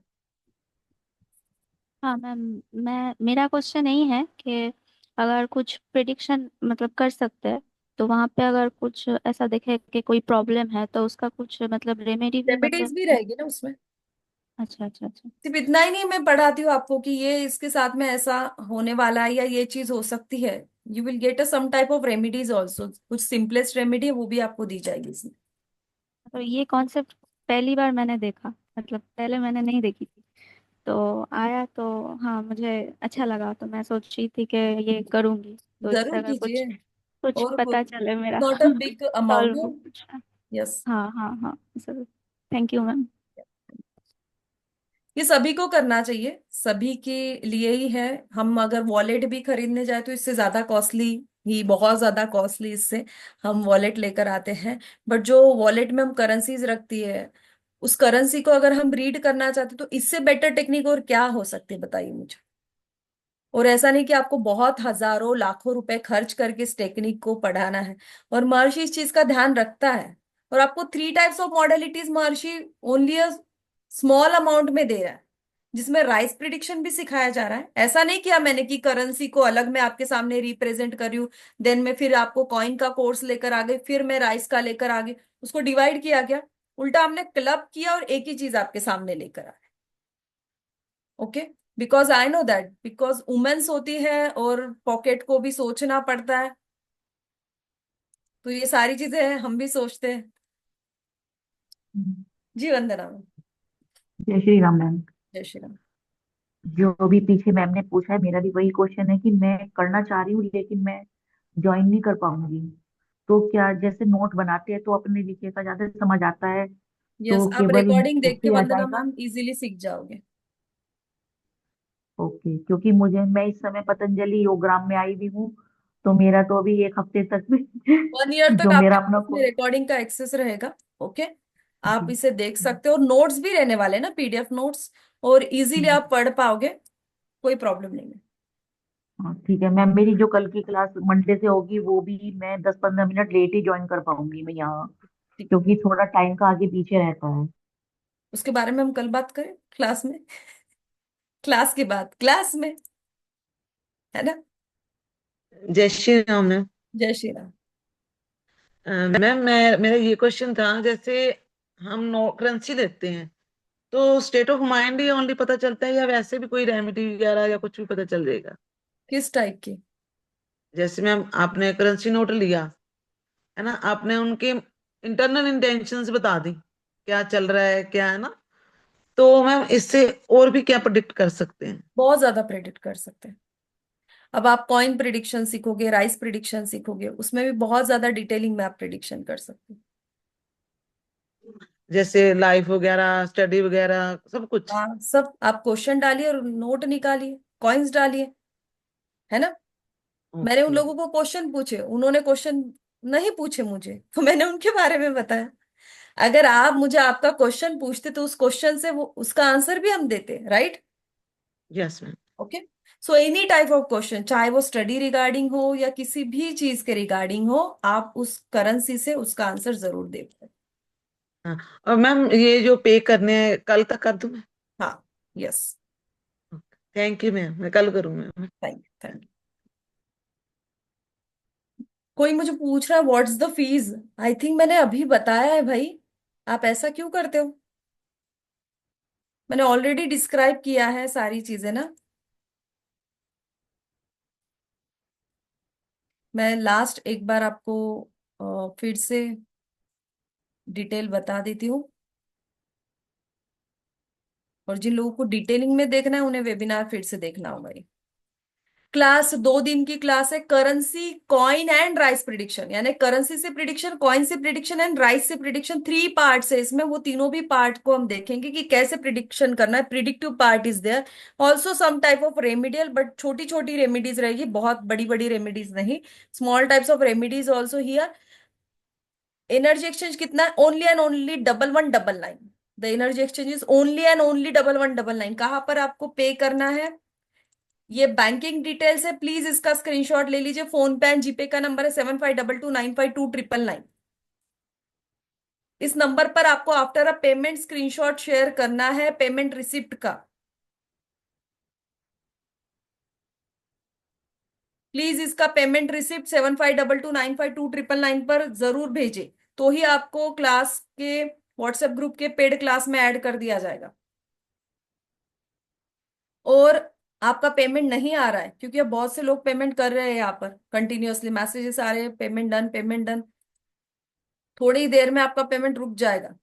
हाँ मैम, मैं मेरा क्वेश्चन यही है कि अगर कुछ प्रिडिक्शन मतलब कर सकते हैं, तो वहां पे अगर कुछ ऐसा दिखे कि कोई प्रॉब्लम है तो उसका कुछ मतलब रेमेडी भी रेमेडीज मतलब। भी रहेगी ना उसमें। अच्छा अच्छा अच्छा। सिर्फ इतना ही नहीं मैं पढ़ाती हूँ आपको कि ये इसके साथ में ऐसा होने वाला है या ये चीज हो सकती है। You will get a some type of remedies also. कुछ सिंपलेस्ट रेमेडी है वो भी आपको दी जाएगी इसमें। तो ये कॉन्सेप्ट पहली बार मैंने देखा, मतलब पहले मैंने नहीं देखी थी, तो आया तो हाँ मुझे अच्छा लगा, तो मैं सोच रही थी कि ये करूंगी, तो इससे जरूर अगर कुछ कीजिए। कुछ और पता चले मेरा not a big amount solve हो है। कुछ। यस। हाँ हाँ हाँ सर, थैंक यू मैम। ये सभी को करना चाहिए, सभी के लिए ही है। हम अगर वॉलेट भी खरीदने जाए तो इससे ज्यादा कॉस्टली, ही बहुत ज्यादा कॉस्टली इससे हम वॉलेट लेकर आते हैं। बट जो वॉलेट में हम करेंसीज रखती है, उस करेंसी को अगर हम रीड करना चाहते तो इससे बेटर टेक्निक और क्या हो सकती है बताइए मुझे। और ऐसा नहीं कि आपको बहुत हजारों लाखों रुपए खर्च करके इस टेक्निक को पढ़ाना है। और महर्षि इस चीज का ध्यान रखता है। और आपको 3 types of modalities Maharshi only a small amount में दे रहा है, जिसमें राइस प्रिडिक्शन भी सिखाया जा रहा है। ऐसा नहीं किया मैंने कि करेंसी को अलग मैं आपके सामने रिप्रेजेंट कर रही हूँ, देन मैं फिर आपको कॉइन का कोर्स लेकर आ गई, फिर मैं राइस का लेकर आ गई। उसको डिवाइड किया गया, उल्टा हमने क्लब किया और एक ही चीज आपके सामने लेकर आए। Okay, because I know that, because womens होती है और पॉकेट को भी सोचना पड़ता है, तो ये सारी चीजें हम भी सोचते हैं। जी वंदना मैम। जय श्री राम मैम। जय श्री राम। जो भी पीछे मैम ने पूछा है, मेरा भी वही क्वेश्चन है कि मैं करना चाह रही हूँ लेकिन मैं ज्वाइन नहीं कर पाऊंगी। तो क्या जैसे नोट बनाते हैं तो अपने विषय का ज्यादा समझ आता है, यस, तो आप केवल रिकॉर्डिंग नोट देख के ही आ वंदना जाएगा? मैम इजीली सीख जाओगे। ओके, क्योंकि मैं इस समय पतंजलि योगराम में आई भी हूँ, तो मेरा तो अभी एक हफ्ते तक भी 1 ईयर तक जो आपके मेरा पास अपना में रिकॉर्डिंग का एक्सेस रहेगा। ओके, आप जी। इसे देख सकते हो और नोट्स भी रहने वाले हैं ना, पीडीएफ नोट्स, और इजीली हम्म, आप पढ़ पाओगे। कोई प्रॉब्लम नहीं है। हाँ ठीक है मैम। मेरी जो कल की क्लास मंडे से होगी वो भी मैं 10-15 मिनट लेट ही ज्वाइन कर पाऊंगी मैं यहाँ, ठीक, क्योंकि थोड़ा टाइम का आगे पीछे रहता है। उसके बारे में हम कल बात करें क्लास में। क्लास की बात क्लास में, है ना। जय श्री राम मैम। जय श्री राम। मैम मैं मेरा ये क्वेश्चन था, जैसे हम नो करेंसी लेते हैं तो state of mind he only पता चलता है, या वैसे भी कोई रेमेडी वगैरह या कुछ भी पता चल जाएगा? किस टाइप की? जैसे मैम आपने करेंसी नोट लिया है ना, आपने उनके इंटरनल इंटेंशंस बता दी, क्या चल रहा है क्या, है ना? तो मैम इससे और भी क्या प्रिडिक्ट कर सकते हैं? बहुत ज्यादा प्रेडिक्ट कर सकते हैं। अब आप कॉइन प्रिडिक्शन सीखोगे, राइस प्रिडिक्शन सीखोगे, उसमें भी बहुत ज्यादा डिटेलिंग में आप प्रिडिक्शन कर सकते हो। जैसे लाइफ वगैरह, स्टडी वगैरह, सब कुछ? हाँ, सब आप क्वेश्चन डालिए और नोट निकालिए, कॉइन्स डालिए, है ना। मैंने उन ओके। लोगों को क्वेश्चन पूछे, उन्होंने क्वेश्चन नहीं पूछे मुझे, तो मैंने उनके बारे में बताया। अगर आप मुझे आपका क्वेश्चन पूछते तो उस क्वेश्चन से वो उसका आंसर भी हम देते, right. Yes ma'am. Okay. So any type of question, चाहे वो स्टडी रिगार्डिंग हो या किसी भी चीज के रिगार्डिंग हो, आप उस करेंसी से उसका आंसर जरूर दे पाए। हाँ, और मैम ये जो पे करने हैं कल तक कर दूं मैं? हाँ। यस। थैंक यू मैम, मैं कल करूँ ma'am. Thank you, thank you. कोई मुझे पूछ रहा है what's the fees. I think मैंने अभी बताया है भाई, आप ऐसा क्यों करते हो? मैंने ऑलरेडी डिस्क्राइब किया है सारी चीजें ना। मैं लास्ट एक बार आपको फिर से डिटेल बता देती हूँ। और जिन लोगों को डिटेलिंग में देखना है उन्हें वेबिनार फिर से देखना होगा। ये क्लास 2 दिन की क्लास है, currency, coin and rice prediction, यानी करेंसी से प्रिडिक्शन, कॉइन से प्रिडिक्शन एंड राइस से प्रिडिक्शन। 3 पार्ट्स है इसमें, वो तीनों भी पार्ट को हम देखेंगे कि कैसे प्रिडिक्शन करना है। Predictive part is there, also some type of remedial, but छोटी छोटी रेमिडीज रहेगी, बहुत बड़ी बड़ी रेमिडीज नहीं। Small types of remedies also here. Energy exchange कितना है? Only and only 1119। The energy exchange is only and only 1119। कहाँ पर आपको पे करना है? ये बैंकिंग डिटेल्स है, प्लीज इसका स्क्रीनशॉट ले लीजिए। फोन पे एंड जीपे का नंबर है 7522952999। इस नंबर पर आपको after a payment screenshot share करना है पेमेंट रिसिप्ट का। प्लीज इसका पेमेंट रिसिप्ट 7522952999 पर जरूर भेजे, तो ही आपको क्लास के व्हाट्सएप ग्रुप के पेड क्लास में ऐड कर दिया जाएगा। और आपका पेमेंट नहीं आ रहा है, क्योंकि अब बहुत से लोग पेमेंट कर रहे हैं, यहाँ पर कंटिन्यूअसली मैसेजेस आ रहे हैं, पेमेंट डन, पेमेंट डन। थोड़ी ही देर में आपका पेमेंट रुक जाएगा।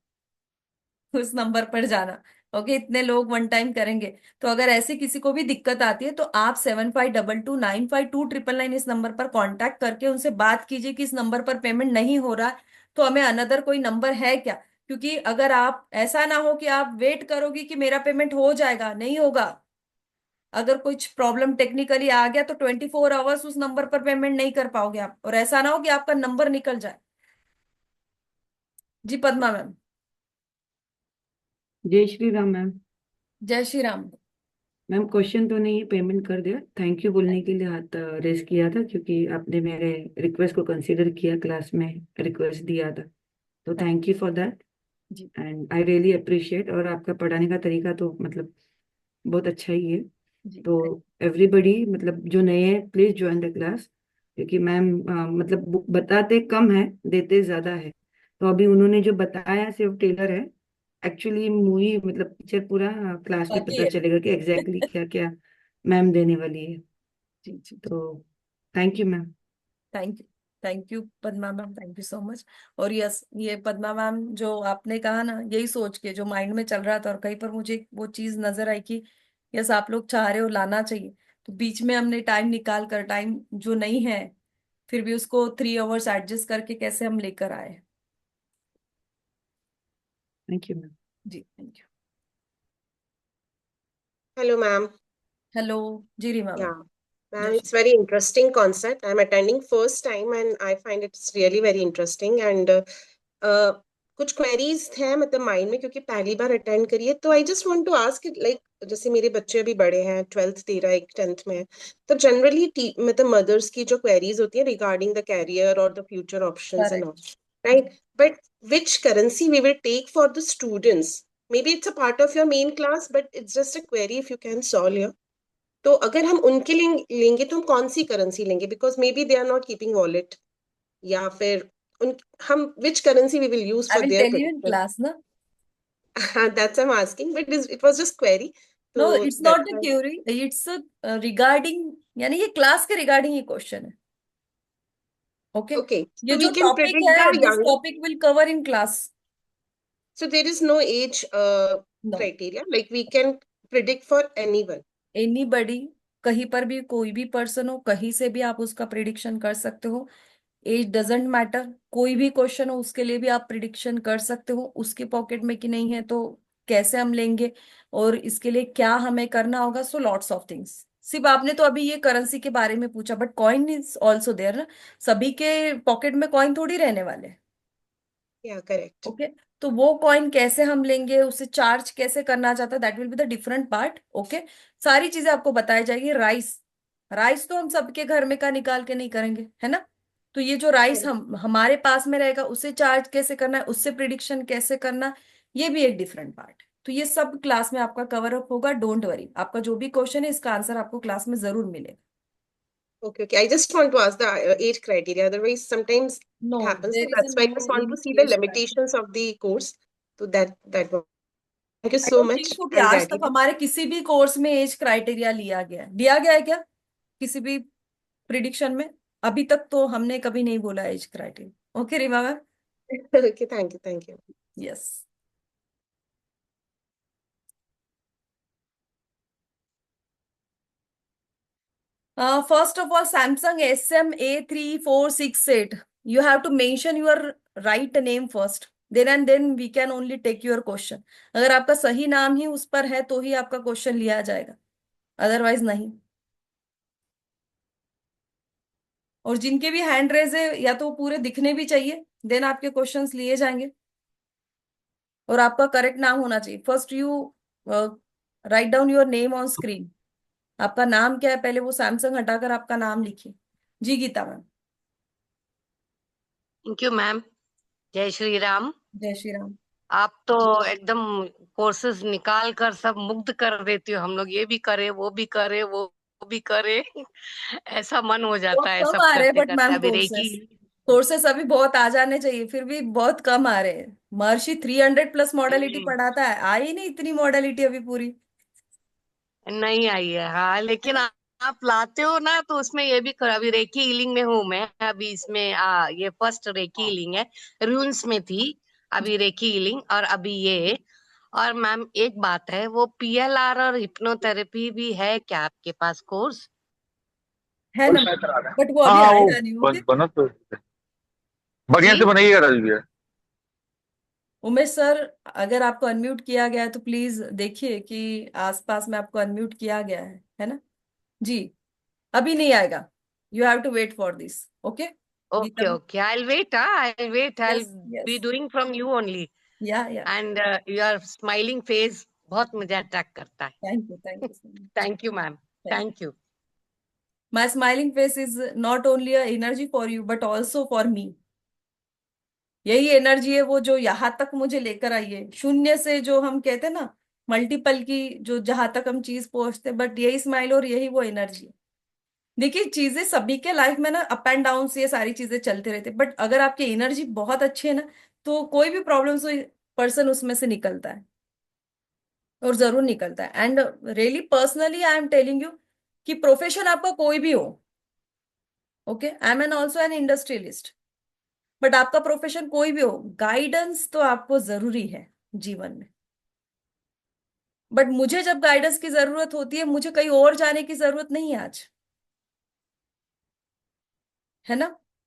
उस नंबर पर जाना। ओके, इतने लोग वन टाइम करेंगे। तो अगर ऐसी किसी को भी दिक्कत आती है तो आप 7522952999 इस नंबर पर कांटेक्ट करके उनसे बात कीजिए कि इस नंबर पर पेमेंट नहीं हो रहा है, तो हमें अनदर कोई नंबर है क्या। क्योंकि अगर आप, ऐसा ना हो कि आप वेट करोगे कि मेरा पेमेंट हो जाएगा, नहीं होगा। अगर कुछ प्रॉब्लम टेक्निकली आ गया तो 24 आवर्स उस नंबर पर पेमेंट नहीं कर पाओगे आप, और ऐसा ना हो कि आपका नंबर निकल जाए। जी पद्मा मैम। जय श्री राम मैम। जय श्री राम। मैम क्वेश्चन तो नहीं है, पेमेंट कर दिया। थैंक यू बोलने के लिए हाथ रेस किया था, क्योंकि आपने मेरे रिक्वेस्ट को कंसीडर किया, क्लास में रिक्वेस्ट दिया था, तो थैंक यू फॉर दैट जी एंड आई रियली अप्रिशिएट। और आपका पढ़ाने का तरीका तो मतलब बहुत अच्छा ही है। जी। तो एवरीबडी मतलब जो नए हैं प्लीज ज्वाइन द क्लास, क्योंकि मैम मतलब बताते कम है, देते ज्यादा है। तो अभी उन्होंने जो बताया सिर्फ टेलर है, एक्चुअली मूवी मतलब पिक्चर पूरा क्लास में बाकी पता है। चलेगा कि एग्जैक्टली क्या क्या मैम देने वाली है। जी जी जी। तो thank you ma'am. Thank you. Thank you Padma ma'am, thank you so much. और यस, ये पद्मा मैम जो आपने कहा ना, यही सोच के जो माइंड में चल रहा था, और कहीं पर मुझे वो चीज नजर आई कि यस आप लोग चाह रहे हो लाना चाहिए, तो बीच में हमने टाइम निकाल कर, टाइम जो नहीं है फिर भी उसको 3 आवर्स एडजस्ट करके कैसे हम लेकर आए। Thank you ma'am. जी thank you. Hello, ma'am. Hello. जी रीमा मैम। Yeah, ma'am, जय Shri. it's very interesting concept. I'm attending first time and I find it's really very interesting. And uh, कुछ queries हैं मतलब माइंड में, क्योंकि पहली बार अटेंड करिए, तो I just want to ask like, जैसे मेरे बच्चे अभी बड़े हैं, 12th दे रहा है, एक 10th में है, तो जनरली मतलब मदर्स की जो क्वेरीज होती है रिगार्डिंग द कैरियर और the future options and all, correct. Right, but which currency we will take for the students? Maybe it's a part of your main class, but it's just a query if you can solve here. तो अगर हम उनके लिए लेंगे तो हम कौन सी करेंसी लेंगे, because may be they are not keeping wallet, या फिर उन हम which currency we will use I for will there tell you in protection? Class ना। That's I'm asking, but it was just query. नो, So it's that's not a why. Query, it's regarding, यानी ये class के regarding ये question है। Okay, Okay, ये so जो we can topic predict है, the this young. Topic will cover in class. So there is no age no, criteria. Like we can predict for anyone. Anybody, कहीं पर भी कोई भी पर्सन हो, कहीं से भी आप उसका प्रिडिक्शन कर सकते हो। एज डजेंट मैटर, कोई भी क्वेश्चन हो उसके लिए भी आप प्रिडिक्शन कर सकते हो। उसके पॉकेट में कि नहीं है तो कैसे हम लेंगे, और इसके लिए क्या हमें करना होगा। So lots of things. सिर्फ आपने तो अभी ये करेंसी के बारे में पूछा, but coin is also there ना। सभी के पॉकेट में कॉइन थोड़ी रहने वाले हैं। Yeah, correct. ओके, तो वो कॉइन कैसे हम लेंगे, उसे चार्ज कैसे करना चाहता है, that will be the different part. Okay, सारी चीजें आपको बताई जाएगी। राइस, राइस तो हम सबके घर में का निकाल के नहीं करेंगे, है ना। तो ये जो राइस Correct. हम हमारे पास में रहेगा, उसे चार्ज कैसे करना है, उससे प्रिडिक्शन कैसे करना, ये भी एक डिफरेंट पार्ट। तो ये सब क्लास में आपका कवर अप होगा। डोंट वरी, आपका जो भी क्वेश्चन है इसका आंसर आपको क्लास में जरूर मिलेगा। Okay, okay. I just want to ask the age criteria. Otherwise, sometimes no, it happens. So there is that's why I just no want to see any the age criteria. limitations of the course. So that one. Thank you I so don't think much. So कि I'm आज तक ready. हमारे किसी भी course में age criteria लिया गया है क्या, किसी भी प्रिडिक्शन में। अभी तक तो हमने कभी नहीं बोला age criteria. Okay Reema ma'am. Okay, thank you, thank you. Yes. First of all, Samsung SM A3468, you have to mention your right name first, then we can only take your question। अगर आपका सही नाम ही उस पर है तो ही आपका question लिया जाएगा, अदरवाइज नहीं। और जिनके भी हैंड रेज है, या तो वो पूरे दिखने भी चाहिए, देन आपके क्वेश्चंस लिए जाएंगे। और आपका करेक्ट नाम होना चाहिए। First you write down your name on screen. आपका नाम क्या है, पहले वो सैमसंग हटाकर आपका नाम लिखिए। जी Geeta ma'am. Thank you ma'am. जय श्री राम। जय श्री राम। आप तो एकदम कोर्सेज निकाल कर सब मुग्ध कर देती हो। हम लोग ये भी करे, वो भी करे, वो भी करे ऐसा मन हो बहुत जाता है कम सब आ रहे हैं करते बट करते। मैम अभी रेकी कोर्सेस, कोर्सेस अभी बहुत आ जाने चाहिए, फिर भी बहुत कम आ रहे हैं। महर्षि 300+ मॉडलिटी पढ़ाता है, आई नहीं इतनी मॉडलिटी अभी पूरी। नहीं आई है। हाँ, लेकिन आप लाते हो ना, तो उसमें ये भी अभी रेकी हीलिंग में हूँ मैं। अभी इसमें ये फर्स्ट रेकी हीलिंग है। रून्स में थी, अभी रेकी हीलिंग, और अभी ये। और मैम एक बात है, वो PLR और हिप्नोथेरेपी भी है क्या आपके पास कोर्स? है ना, बट वो अभी हाँ वो आएगा नहीं। ओके बना तो बढ़िया से जी बनाइएगा राजू भैया। उमेश सर, अगर आपको अनम्यूट किया गया है तो प्लीज देखिए कि आसपास में आपको अनम्यूट किया गया है ना। जी, अभी नहीं आएगा, you have to wait for this. Okay Geeta okay ma'am. Okay, I wait. I wait, I yes be yes, doing from you only. या एंड योर स्माइलिंग फेस बहुत मुझे अट्रैक्ट करता है। Thank you so much. Thank you ma'am. Thank thank you. My smiling face is not only a energy for you but also for me. यही energy है वो जो यहाँ तक मुझे लेकर आई है, शून्य से, जो हम कहते हैं ना मल्टीपल की, जो जहां तक हम चीज पहुंचते, बट यही स्माइल और यही वो एनर्जी है। देखिए, चीजें सभी के लाइफ में ना अप एंड डाउन से ये सारी चीजें चलते रहते, बट अगर आपकी एनर्जी बहुत अच्छी है ना, तो कोई भी प्रॉब्लम से पर्सन उसमें से निकलता है, और जरूर निकलता है। And really personally I am telling you कि प्रोफेशन आपका कोई भी हो, okay, I am an also an industrialist, but आपका प्रोफेशन कोई भी हो, गाइडेंस तो आपको जरूरी है जीवन में। बट मुझे जब गाइडेंस की जरूरत होती है, मुझे कहीं और जाने की जरूरत नहीं है आज, है ना।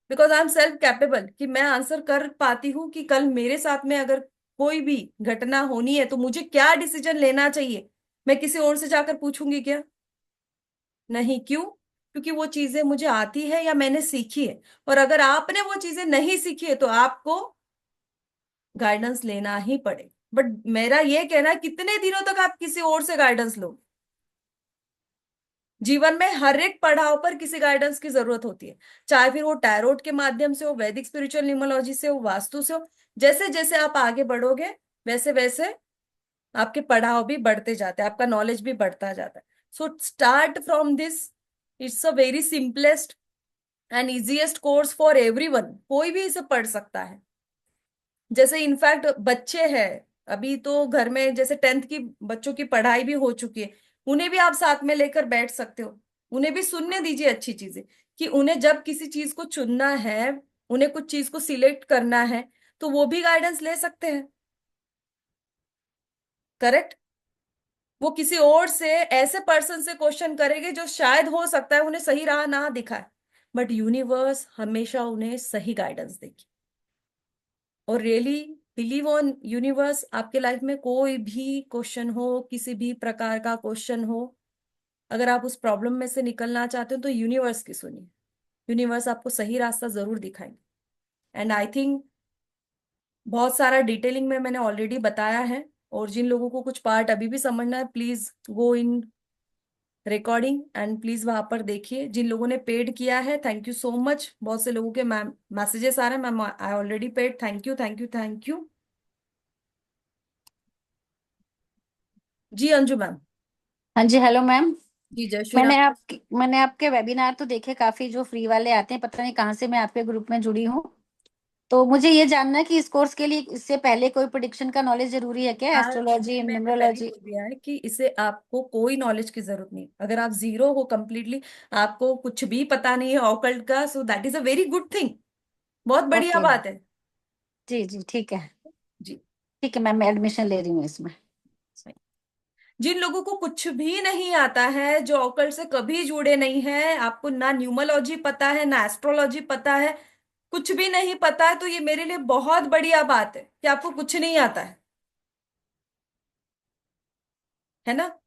Because I am self capable, कि मैं आंसर कर पाती हूँ कि कल मेरे साथ में अगर कोई भी घटना होनी है तो मुझे क्या डिसीजन लेना चाहिए। मैं किसी और से जाकर पूछूंगी क्या? नहीं। क्यों? क्योंकि वो चीजें मुझे आती है या मैंने सीखी है। और अगर आपने वो चीजें नहीं सीखी है तो आपको गाइडेंस लेना ही पड़े। बट मेरा ये कहना है, कितने दिनों तक आप किसी और से गाइडेंस लो? जीवन में हर एक पड़ाव पर किसी गाइडेंस की जरूरत होती है, चाहे फिर वो टैरोट के माध्यम से हो, वैदिक स्पिरिचुअल न्यूमरोलॉजी से हो, वास्तु से हो। जैसे जैसे आप आगे बढ़ोगे, वैसे वैसे आपके पड़ाव भी बढ़ते जाते हैं, आपका नॉलेज भी बढ़ता जाता है। So start from this. It's a very simplest and easiest course for everyone, कोई भी इसे पढ़ सकता है। जैसे इनफैक्ट बच्चे हैं, अभी तो घर में जैसे 10th की बच्चों की पढ़ाई भी हो चुकी है, उन्हें भी आप साथ में लेकर बैठ सकते हो, उन्हें भी सुनने दीजिए अच्छी चीजें, कि उन्हें जब किसी चीज को चुनना है, उन्हें कुछ चीज को सिलेक्ट करना है, तो वो भी गाइडेंस ले सकते हैं। करेक्ट। वो किसी और से, ऐसे पर्सन से क्वेश्चन करेंगे जो शायद हो सकता है उन्हें सही राह ना दिखाए, बट यूनिवर्स हमेशा उन्हें सही गाइडेंस देगी। और रियली बिलीव ऑन यूनिवर्स। आपके लाइफ में कोई भी क्वेश्चन हो, किसी भी प्रकार का क्वेश्चन हो, अगर आप उस प्रॉब्लम में से निकलना चाहते हो तो यूनिवर्स की सुनिए, यूनिवर्स आपको सही रास्ता जरूर दिखाएंगे। एंड आई थिंक बहुत सारा डिटेलिंग में मैंने ऑलरेडी बताया है, और जिन लोगों को कुछ पार्ट अभी भी समझना है, please go in recording and please वहां पर देखिए। जिन लोगों ने पेड किया है, थैंक यू सो मच। बहुत से लोगों के मैसेजेस आ रहे हैं, ma'am I already paid, thank you thank you thank you. जी अंजू मैम। हाँ जी, हेलो मैम। जी जय श्री राम। मैंने आपके वेबिनार तो देखे काफी, जो फ्री वाले आते हैं, पता नहीं कहाँ से मैं आपके ग्रुप में जुड़ी हूँ। तो मुझे ये जानना है कि इस कोर्स के लिए इससे पहले कोई प्रिडिक्शन का नॉलेज जरूरी है क्या, आज एस्ट्रोलॉजी, मैंने पहले न्यूमरोलॉजी? बोल दिया है कि इसे आपको कोई नॉलेज की जरूरत नहीं, अगर आप जीरो हो कंप्लीटली, आपको कुछ भी पता नहीं है ऑकल्ट का, so that is a very good thing, बहुत बढ़िया ओके। बात है। जी जी, ठीक है। जी। ठीक है मैम, मैं एडमिशन ले रही हूँ इसमें। जिन लोगों को कुछ भी नहीं आता है, जो ऑकल्ट से कभी जुड़े नहीं हैं, आपको ना न्यूमरोलॉजी पता है ना एस्ट्रोलॉजी पता है, कुछ भी नहीं पता है, तो ये मेरे लिए बहुत बढ़िया बात है कि आपको कुछ नहीं आता है ना।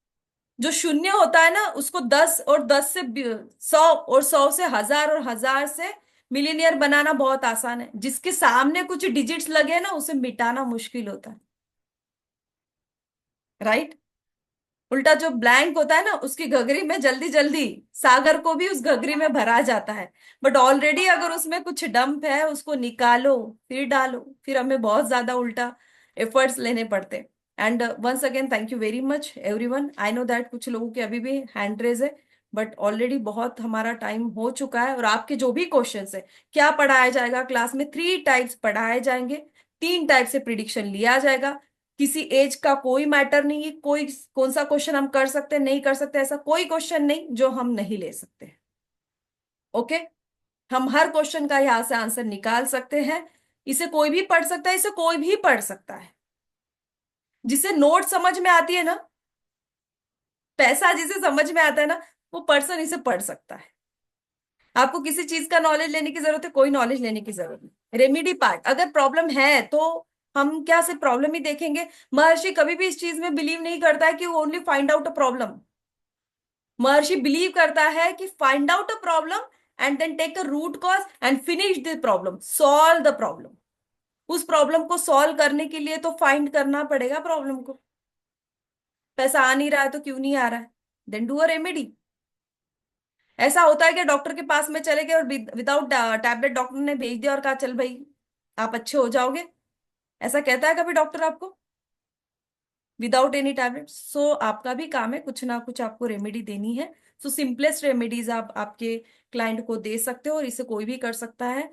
जो शून्य होता है ना, उसको 10 और 10 से 100 और 100 से 1000 और 1000 से मिलीनियर बनाना बहुत आसान है। जिसके सामने कुछ डिजिट्स लगे ना, उसे मिटाना मुश्किल होता है, राइट। उल्टा जो ब्लैंक होता है ना, उसकी घघरी में जल्दी जल्दी सागर को भी उस घघरी में भरा जाता है, बट ऑलरेडी अगर उसमें कुछ डंप है, उसको निकालो फिर डालो, फिर हमें बहुत ज्यादा उल्टा एफर्ट्स लेने पड़ते। And once again thank you very much everyone. I know that कुछ लोगों के अभी भी हैंड रेज है, बट ऑलरेडी बहुत हमारा टाइम हो चुका है। और आपके जो भी क्वेश्चंस है, क्या पढ़ाया जाएगा क्लास में, 3 टाइप्स पढ़ाए जाएंगे, 3 टाइप से प्रिडिक्शन लिया जाएगा। किसी एज का कोई मैटर नहीं है, कोई कौन सा क्वेश्चन हम कर सकते हैं नहीं कर सकते, ऐसा कोई क्वेश्चन नहीं जो हम नहीं ले सकते। ओके। हम हर क्वेश्चन का यहां से आंसर निकाल सकते हैं। इसे कोई भी पढ़ सकता है, इसे कोई भी पढ़ सकता है। जिसे नोट समझ में आती है ना, पैसा जिसे समझ में आता है ना, वो पर्सन इसे पढ़ सकता है। आपको किसी चीज का नॉलेज लेने की जरूरत है, कोई नॉलेज लेने की जरूरत नहीं। रेमेडी पार्ट, अगर प्रॉब्लम है तो हम क्या सिर्फ प्रॉब्लम ही देखेंगे? महर्षि कभी भी इस चीज में बिलीव नहीं करता है कि वो only find out a problem. Maharshi believe करता है कि find out a problem and then take a root cause and finish the problem, solve the problem. उस प्रॉब्लम को सॉल्व करने के लिए तो फाइंड करना पड़ेगा प्रॉब्लम को। पैसा आ नहीं रहा है तो क्यों नहीं आ रहा है? Then do a remedy. ऐसा होता है कि डॉक्टर के पास में चले गए और विदाउट टैबलेट डॉक्टर ने भेज दिया और कहा चल भाई आप अच्छे हो जाओगे, ऐसा कहता है कभी डॉक्टर आपको? Without any tablet. सो आपका भी काम है कुछ ना कुछ आपको रेमेडी देनी है। सो सिंपलेस्ट रेमेडीज आप आपके क्लाइंट को दे सकते हो, और इसे कोई भी कर सकता है,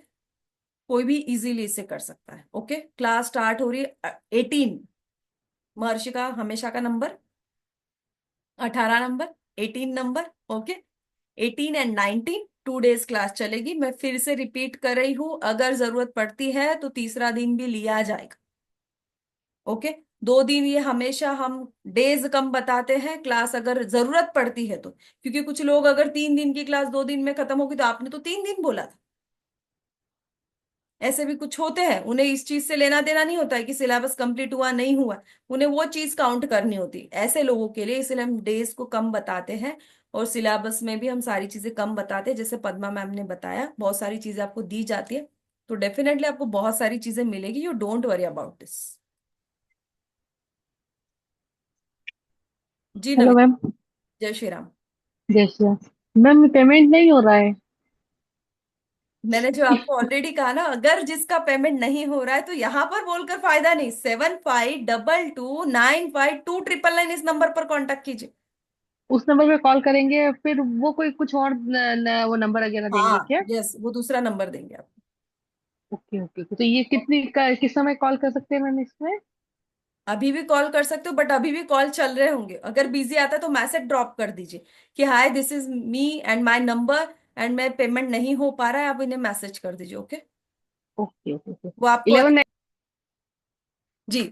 कोई भी इजीली इसे कर सकता है। ओके, क्लास स्टार्ट हो रही है 18। महर्षि का हमेशा का number 18 number, 18 number. Okay, 18 and 19, 2 days class चलेगी। मैं फिर से रिपीट कर रही हूं, अगर जरूरत पड़ती है तो तीसरा दिन भी लिया जाएगा। ओके, 2 दिन ये हमेशा हम डेज कम बताते हैं क्लास, अगर जरूरत पड़ती है तो, क्योंकि कुछ लोग अगर 3 दिन की क्लास 2 दिन में खत्म होगी, तो आपने तो 3 दिन बोला था। ऐसे भी कुछ होते हैं, उन्हें इस चीज से लेना देना नहीं होता है कि सिलेबस कंप्लीट हुआ नहीं हुआ, उन्हें वो चीज काउंट करनी होती है। ऐसे लोगों के लिए इसलिए हम डेज को कम बताते हैं, और सिलेबस में भी हम सारी चीजें कम बताते हैं। जैसे पद्मा मैम ने बताया, बहुत सारी चीजें आपको दी जाती है, तो डेफिनेटली आपको बहुत सारी चीजें मिलेगी। You don't worry about this. जी हेलो नवीन। मैम। जय श्री राम। जय श्री राम। मैम पेमेंट नहीं हो रहा है। मैंने जो आपको ऑलरेडी कहा ना, अगर जिसका पेमेंट नहीं हो रहा है तो यहां पर बोलकर फायदा नहीं। 7522955299 इस नंबर पर कांटेक्ट कीजिए। उस नंबर पे कॉल करेंगे फिर वो कोई कुछ और वो नंबर वगैरह देंगे हाँ क्या? यस, वो दूसरा नंबर देंगे आपको। ओके ओके, तो ये किस समय कॉल कर सकते हैं मैम इसमें? अभी भी कॉल कर सकते हो, बट अभी भी कॉल चल रहे होंगे। अगर बिजी आता है तो मैसेज ड्रॉप कर दीजिए कि hi this is me and my number and मैं पेमेंट नहीं हो पा रहा है, आप इन्हें मैसेज कर दीजिए। Okay, okay okay okay. वो आपको 11 जी,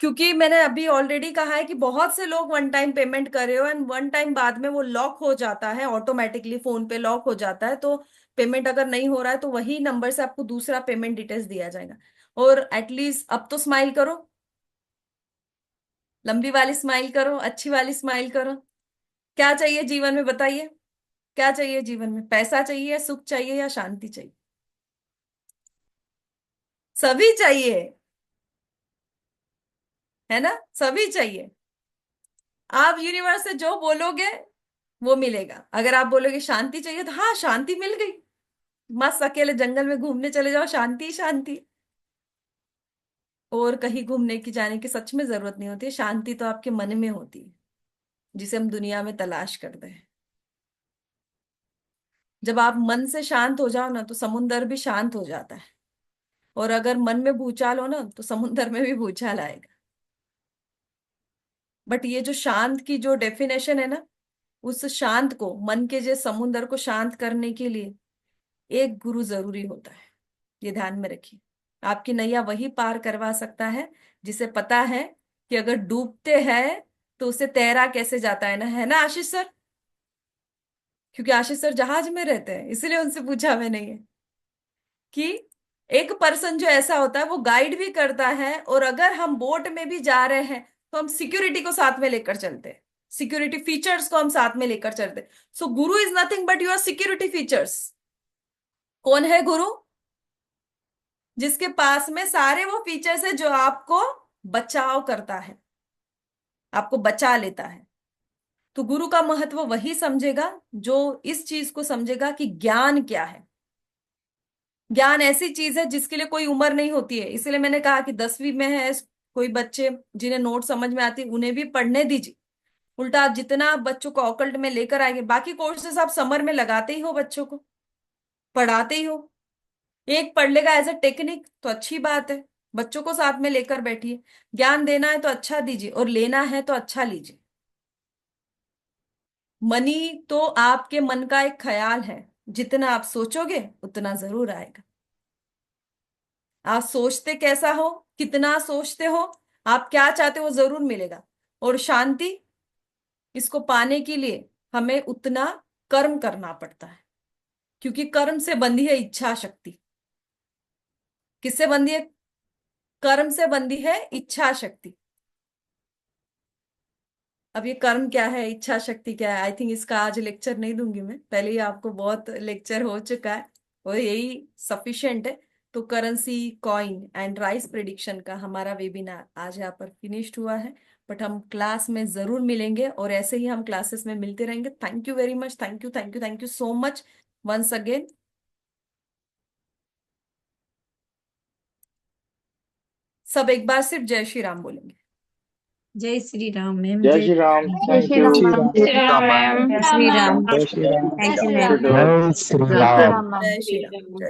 क्योंकि मैंने अभी ऑलरेडी कहा है कि बहुत से लोग वन टाइम पेमेंट कर रहे हो एंड वन टाइम बाद में वो लॉक हो जाता है, ऑटोमेटिकली फोन पे लॉक हो जाता है। तो पेमेंट अगर नहीं हो रहा है तो वही नंबर से आपको दूसरा पेमेंट डिटेल्स दिया जाएगा। और एटलीस्ट अब तो स्माइल करो, लंबी वाली स्माइल करो, अच्छी वाली स्माइल करो। क्या चाहिए जीवन में बताइए, क्या चाहिए जीवन में? पैसा चाहिए, सुख चाहिए या शांति चाहिए? सभी चाहिए, है ना? सभी चाहिए। आप यूनिवर्स से जो बोलोगे वो मिलेगा। अगर आप बोलोगे शांति चाहिए तो हाँ, शांति मिल गई। मस्त अकेले जंगल में घूमने चले जाओ, शांति ही शांति। और कहीं घूमने की जाने की सच में जरूरत नहीं होती है। शांति तो आपके मन में होती है, जिसे हम दुनिया में तलाश करते हैं। जब आप मन से शांत हो जाओ ना तो समुंदर भी शांत हो जाता है। और अगर मन में भूचाल हो ना तो समुंदर में भी भूचाल आएगा। बट ये जो शांत की जो डेफिनेशन है ना, उस शांत को, मन के जो समुंदर को शांत करने के लिए एक गुरु जरूरी होता है। ये ध्यान में रखिए। आपकी नैया वही पार करवा सकता है जिसे पता है कि अगर डूबते हैं तो उसे तैरा कैसे जाता है ना, है ना आशीष सर? क्योंकि आशीष सर जहाज में रहते हैं, इसीलिए उनसे पूछा मैंने ये कि एक पर्सन जो ऐसा होता है वो गाइड भी करता है, और अगर हम बोट में भी जा रहे हैं तो हम सिक्योरिटी को साथ में लेकर चलते हैं, सिक्योरिटी फीचर्स को हम साथ में लेकर चलते हैं। सो गुरु is nothing but your security features. कौन है गुरु? जिसके पास में सारे वो फीचर्स है जो आपको बचाव करता है, आपको बचा लेता है। तो गुरु का महत्व वही समझेगा जो इस चीज को समझेगा कि ज्ञान क्या है। ज्ञान ऐसी चीज है जिसके लिए कोई उम्र नहीं होती है। इसलिए मैंने कहा कि 10वीं में है कोई बच्चे जिन्हें नोट समझ में आती है उन्हें भी पढ़ने दीजिए। उल्टा आप जितना बच्चों को ऑकल्ट में लेकर आएंगे, बाकी कोर्सेस आप समर में लगाते ही हो, बच्चों को पढ़ाते ही हो। एक पढ़ लेगा एज अ टेक्निक तो अच्छी बात है, बच्चों को साथ में लेकर बैठिए। ज्ञान देना है तो अच्छा दीजिए और लेना है तो अच्छा लीजिए। मनी तो आपके मन का एक ख्याल है, जितना आप सोचोगे उतना जरूर आएगा। आप सोचते कैसा हो, कितना सोचते हो, आप क्या चाहते हो वो जरूर मिलेगा। और शांति, इसको पाने के लिए हमें उतना कर्म करना पड़ता है, क्योंकि कर्म से बंधी है इच्छा शक्ति। किससे बंधी है? कर्म से बंधी है इच्छा शक्ति। अब ये कर्म क्या है, इच्छा शक्ति क्या है, आई थिंक इसका आज लेक्चर नहीं दूंगी मैं, पहले ही आपको बहुत लेक्चर हो चुका है और यही सफिशिएंट है। तो currency, coin and rice prediction का हमारा वेबिनार आज यहाँ पर फिनिश्ड हुआ है। बट हम क्लास में जरूर मिलेंगे और ऐसे ही हम क्लासेस में मिलते रहेंगे। Thank you very much, thank you thank you thank you so much once again. सब एक बार सिर्फ जय श्री राम बोलेंगे। जय श्री राम मैम। जय श्री राम। जय thank Shri you. Ram. Shri Ram ma'am. जय श्री राम। जय Shri Ram. Thank you thank you ma'am. To all. जय श्री जय श्री राम। राम मैम। जय श्री राम। जय